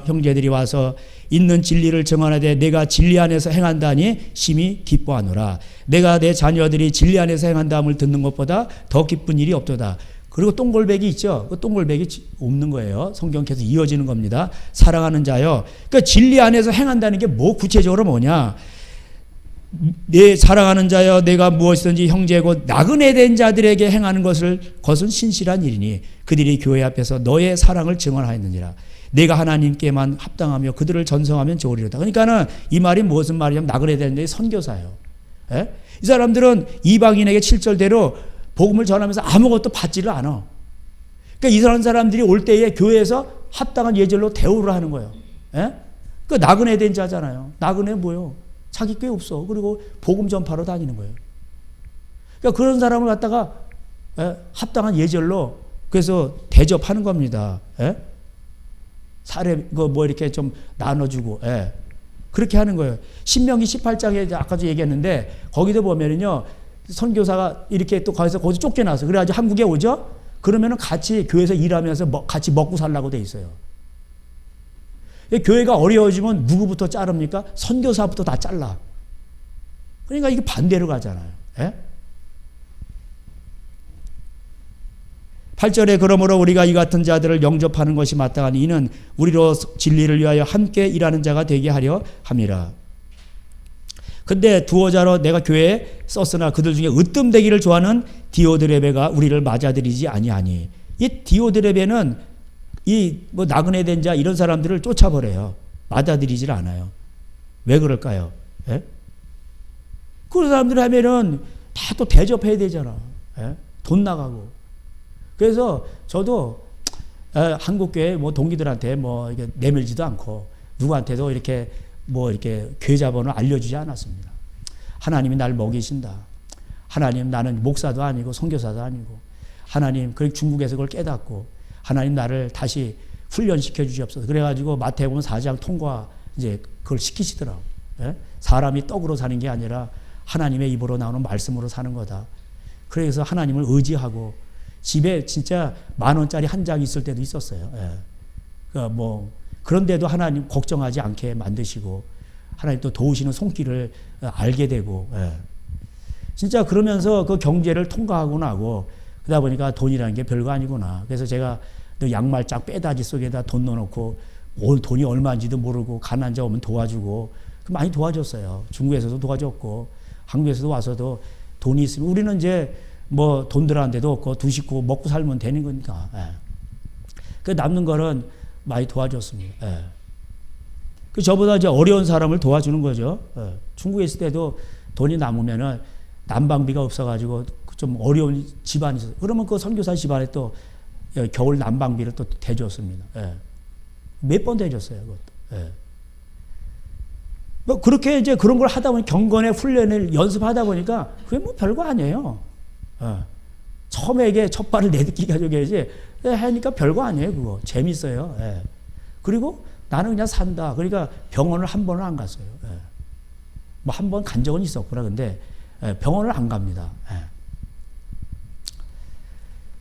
형제들이 와서 있는 진리를 정하되 내가 진리 안에서 행한다니 심히 기뻐하노라. 내가 내 자녀들이 진리 안에서 행한다함을 듣는 것보다 더 기쁜 일이 없도다. 그리고 똥골백이 있죠. 그 똥골백이 없는 거예요. 성경 계속 이어지는 겁니다. 사랑하는 자요. 그러니까 진리 안에서 행한다는 게 뭐 구체적으로 뭐냐? 내 사랑하는 자여 내가 무엇이든지 형제고 나그네 된 자들에게 행하는 것은 신실한 일이니 그들이 교회 앞에서 너의 사랑을 증언하였느니라. 내가 하나님께만 합당하며 그들을 전성하면 좋으리로다. 그러니까는 이 말이 무슨 말이냐면 나그네 된 자의 선교사예요. 이 사람들은 이방인에게 7절대로 복음을 전하면서 아무것도 받지를 않아. 그러니까 이런 사람들이 올 때에 교회에서 합당한 예절로 대우를 하는 거예요. 그 나그네 된 자잖아요. 나그네 뭐요? 자기 교회 없어. 그리고 복음 전파로 다니는 거예요. 그러니까 그런 사람을 갖다가 합당한 예절로 그래서 대접하는 겁니다. 사례 뭐 이렇게 좀 나눠주고 그렇게 하는 거예요. 신명기 18장에 아까도 얘기했는데 거기도 보면은요 선교사가 이렇게 또 거기서 쫓겨나서 그래가지고 한국에 오죠. 그러면은 같이 교회에서 일하면서 같이 먹고 살라고 돼 있어요. 교회가 어려워지면 누구부터 자릅니까? 선교사부터 다 잘라. 그러니까 이게 반대로 가잖아요. 8절에 그러므로 우리가 이 같은 자들을 영접하는 것이 마땅하니 이는 우리로 진리를 위하여 함께 일하는 자가 되게 하려 함이라. 근데 두어자로 내가 교회에 썼으나 그들 중에 으뜸되기를 좋아하는 디오드레베가 우리를 맞아들이지 아니하니. 이 디오드레베는 이 뭐 나그네 된 자 이런 사람들을 쫓아버려요. 맞아들이질 않아요. 왜 그럴까요? 그런 사람들 하면은 다 또 대접해야 되잖아. 돈 나가고. 그래서 저도 한국교회 뭐 동기들한테 뭐 이게 내밀지도 않고 누구한테도 이렇게 뭐 이렇게 계좌번호 알려주지 않았습니다. 하나님이 날 먹이신다. 하나님 나는 목사도 아니고 선교사도 아니고 하나님 그 중국에서 그걸 깨닫고 하나님 나를 다시 훈련시켜 주시옵소서. 그래가지고 마태복음 4장 통과 이제 그걸 시키시더라고. 사람이 떡으로 사는 게 아니라 하나님의 입으로 나오는 말씀으로 사는 거다. 그래서 하나님을 의지하고 집에 진짜 10,000원짜리 한 장 있을 때도 있었어요. 그러니까 뭐 그런데도 하나님 걱정하지 않게 만드시고 하나님 또 도우시는 손길을 알게 되고 진짜 그러면서 그 경제를 통과하고 나고 그러다 보니까 돈이라는 게 별거 아니구나. 그래서 제가 또 양말짝 빼다지 속에다 돈 넣어놓고 돈이 얼마인지도 모르고 가난한 자 오면 도와주고 많이 도와줬어요. 중국에서도 도와줬고 한국에서도 와서도 돈이 있으면 우리는 이제 뭐 돈 들어간 데도 없고 두 식구 먹고 살면 되는 거니까. 그 남는 거는 많이 도와줬습니다. 그 저보다 이제 어려운 사람을 도와주는 거죠. 중국에 있을 때도 돈이 남으면은 난방비가 없어가지고 좀 어려운 집안이 있어요. 그러면 그 선교사 집안에 또 겨울 난방비를 또 대줬습니다. 몇 번 대줬어요, 그것도. 뭐 그렇게 이제 그런 걸 하다 보니 경건의 훈련을 연습하다 보니까 그게 뭐 별거 아니에요. 처음에 이게 첫 발을 내딛기가 저기야지 하니까 별거 아니에요, 그거. 재밌어요. 그리고 나는 그냥 산다. 그러니까 병원을 한 번은 안 갔어요. 뭐 한 번 간 적은 있었구나. 근데 병원을 안 갑니다.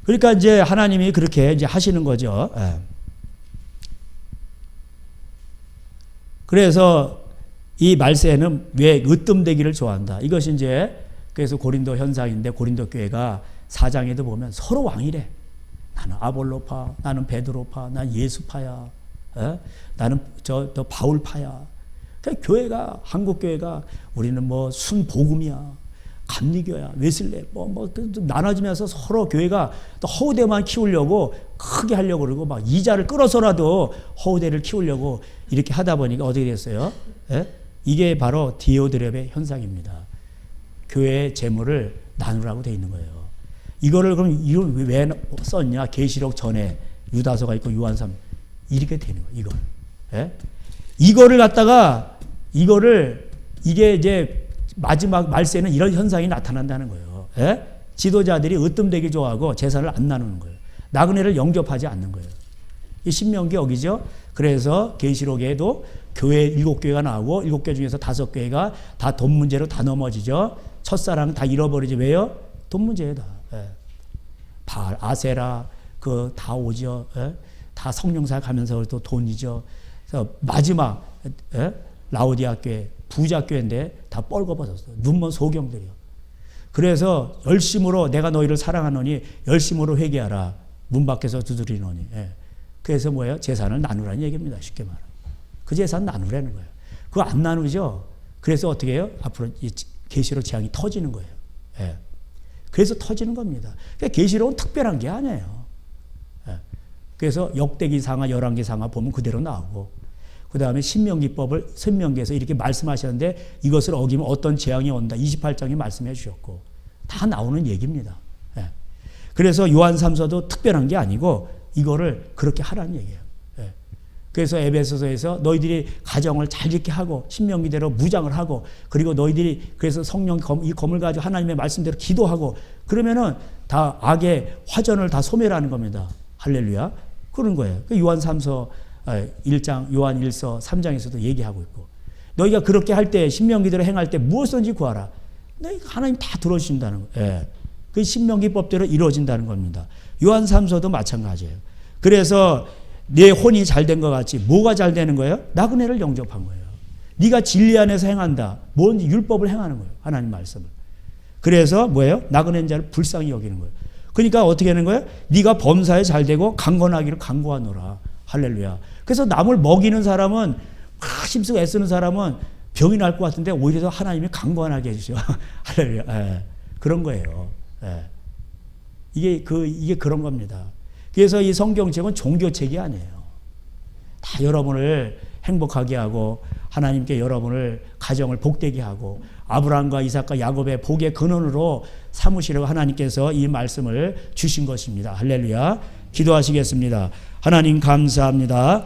그러니까 이제 하나님이 그렇게 이제 하시는 거죠. 그래서 이 말세는 왜 으뜸되기를 좋아한다. 이것이 이제 그래서 고린도 현상인데 고린도 교회가 4장에도 보면 서로 왕이래. 나는 아볼로파, 나는 베드로파, 나는 예수파야. 나는 저 바울파야. 그러니까 교회가 한국 교회가 우리는 뭐 순복음이야. 감리교야, 웨슬레, 뭐 나눠지면서 서로 교회가 또 허우대만 키우려고 크게 하려고 그러고 막 이자를 끌어서라도 허우대를 키우려고 이렇게 하다 보니까 어떻게 됐어요? 이게 바로 디오드렙의 현상입니다. 교회의 재물을 나누라고 돼 있는 거예요. 이거를 그럼 이걸 왜 썼냐? 계시록 전에 유다서가 있고 요한삼 이렇게 되는 거예요. 이걸. 이거를 갖다가 이게 이제 마지막 말세는 이런 현상이 나타난다는 거예요. 지도자들이 으뜸되기 좋아하고 재산을 안 나누는 거예요. 나그네를 영접하지 않는 거예요. 이 신명기 여기죠. 그래서 계시록에도 교회 7교회가 나오고 7개 중에서 5교회가 다 돈 문제로 다 넘어지죠. 첫사랑 다 잃어버리지. 왜요? 돈 문제예요. 다. 바알, 아세라 그 다 오죠. 다 성령사 가면서 또 돈이죠. 그래서 마지막 라오디아 교회 부자 교회인데 다 뻘거벗었어. 눈먼 소경들이요. 그래서 열심으로 내가 너희를 사랑하노니 열심으로 회개하라. 문 밖에서 두드리노니. 그래서 뭐예요? 재산을 나누라는 얘기입니다. 쉽게 말하면. 그 재산 나누라는 거예요. 그거 안 나누죠? 그래서 어떻게 해요? 앞으로 계시록 재앙이 터지는 거예요. 그래서 터지는 겁니다. 그러니까 계시록은 특별한 게 아니에요. 그래서 역대기상하, 열왕기상하 보면 그대로 나오고 그 다음에 신명기법을 신명기에서 이렇게 말씀하셨는데 이것을 어기면 어떤 재앙이 온다. 28장에 말씀해 주셨고 다 나오는 얘기입니다. 그래서 요한 3서도 특별한 게 아니고 이거를 그렇게 하라는 얘기예요. 그래서 에베소서에서 너희들이 가정을 잘 짓게 하고 신명기대로 무장을 하고 그리고 너희들이 그래서 성령 이 검을 가지고 하나님의 말씀대로 기도하고 그러면은 다 악의 화전을 다 소멸하는 겁니다. 할렐루야. 그런 거예요. 요한 3서 1장, 요한 1서 3장에서도 얘기하고 있고 너희가 그렇게 할 때 신명기대로 행할 때 무엇든지 구하라. 너희가 하나님 다 들어주신다는 거예요. 예. 그 신명기법대로 이루어진다는 겁니다. 요한 3서도 마찬가지예요. 그래서 내 혼이 잘된 것 같이 뭐가 잘 되는 거예요? 나그네를 영접한 거예요. 네가 진리 안에서 행한다. 뭔지 율법을 행하는 거예요. 하나님 말씀을. 그래서 뭐예요? 나그네인 자를 불쌍히 여기는 거예요. 그러니까 어떻게 하는 거예요? 네가 범사에 잘 되고 강건하기를 강구하노라. 할렐루야. 그래서 남을 먹이는 사람은 막 힘쓰고 애쓰는 사람은 병이 날 것 같은데 오히려 더 하나님이 강건하게 해주셔. 할렐루야. 예. 그런 거예요. 예. 이게 그런 겁니다. 그래서 이 성경책은 종교책이 아니에요. 다 여러분을 행복하게 하고 하나님께 여러분을 가정을 복되게 하고 아브라함과 이삭과 야곱의 복의 근원으로 삼으시려고 하나님께서 이 말씀을 주신 것입니다. 할렐루야. 기도하시겠습니다. 하나님 감사합니다.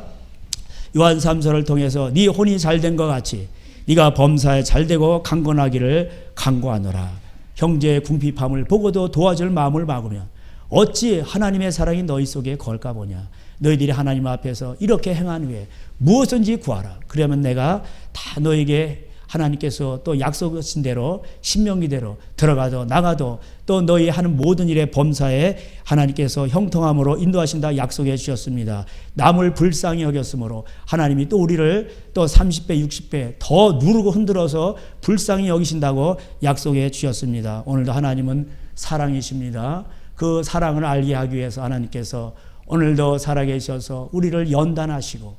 요한 3서를 통해서 네 혼이 잘된 것 같이 네가 범사에 잘되고 강건하기를 간구하노라. 형제의 궁핍함을 보고도 도와줄 마음을 막으면 어찌 하나님의 사랑이 너희 속에 걸까 보냐. 너희들이 하나님 앞에서 이렇게 행한 후에 무엇든지 구하라. 그러면 내가 다 너에게 하나님께서 또 약속하신 대로 신명기대로 들어가도 나가도 또 너희 하는 모든 일에 범사에 하나님께서 형통함으로 인도하신다 약속해 주셨습니다. 남을 불쌍히 여겼으므로 하나님이 또 우리를 또 30배 60배 더 누르고 흔들어서 불쌍히 여기신다고 약속해 주셨습니다. 오늘도 하나님은 사랑이십니다. 그 사랑을 알게 하기 위해서 하나님께서 오늘도 살아계셔서 우리를 연단하시고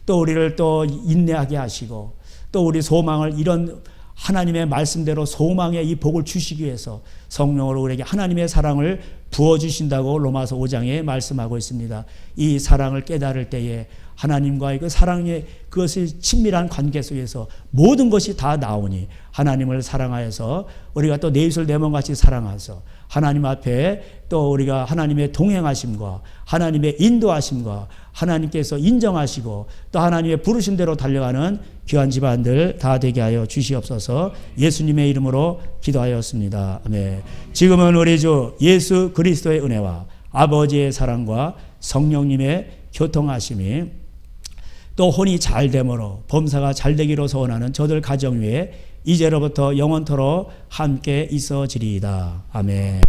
또 우리를 또 인내하게 하시고 또 우리 소망을 이런 하나님의 말씀대로 소망의 이 복을 주시기 위해서 성령으로 우리에게 하나님의 사랑을 부어주신다고 로마서 5장에 말씀하고 있습니다. 이 사랑을 깨달을 때에 하나님과의 그 사랑의 그것이 친밀한 관계 속에서 모든 것이 다 나오니 하나님을 사랑하여서 우리가 또 내 입술 내 몸같이 사랑하서 하나님 앞에 또 우리가 하나님의 동행하심과 하나님의 인도하심과 하나님께서 인정하시고 또 하나님의 부르신 대로 달려가는 귀한 집안들 다 되게 하여 주시옵소서. 예수님의 이름으로 기도하였습니다. 아멘. 지금은 우리 주 예수 그리스도의 은혜와 아버지의 사랑과 성령님의 교통하심이 또 혼이 잘됨으로 범사가 잘되기로 소원하는 저들 가정 위에 이제로부터 영원토록 함께 있어지리이다. 아멘.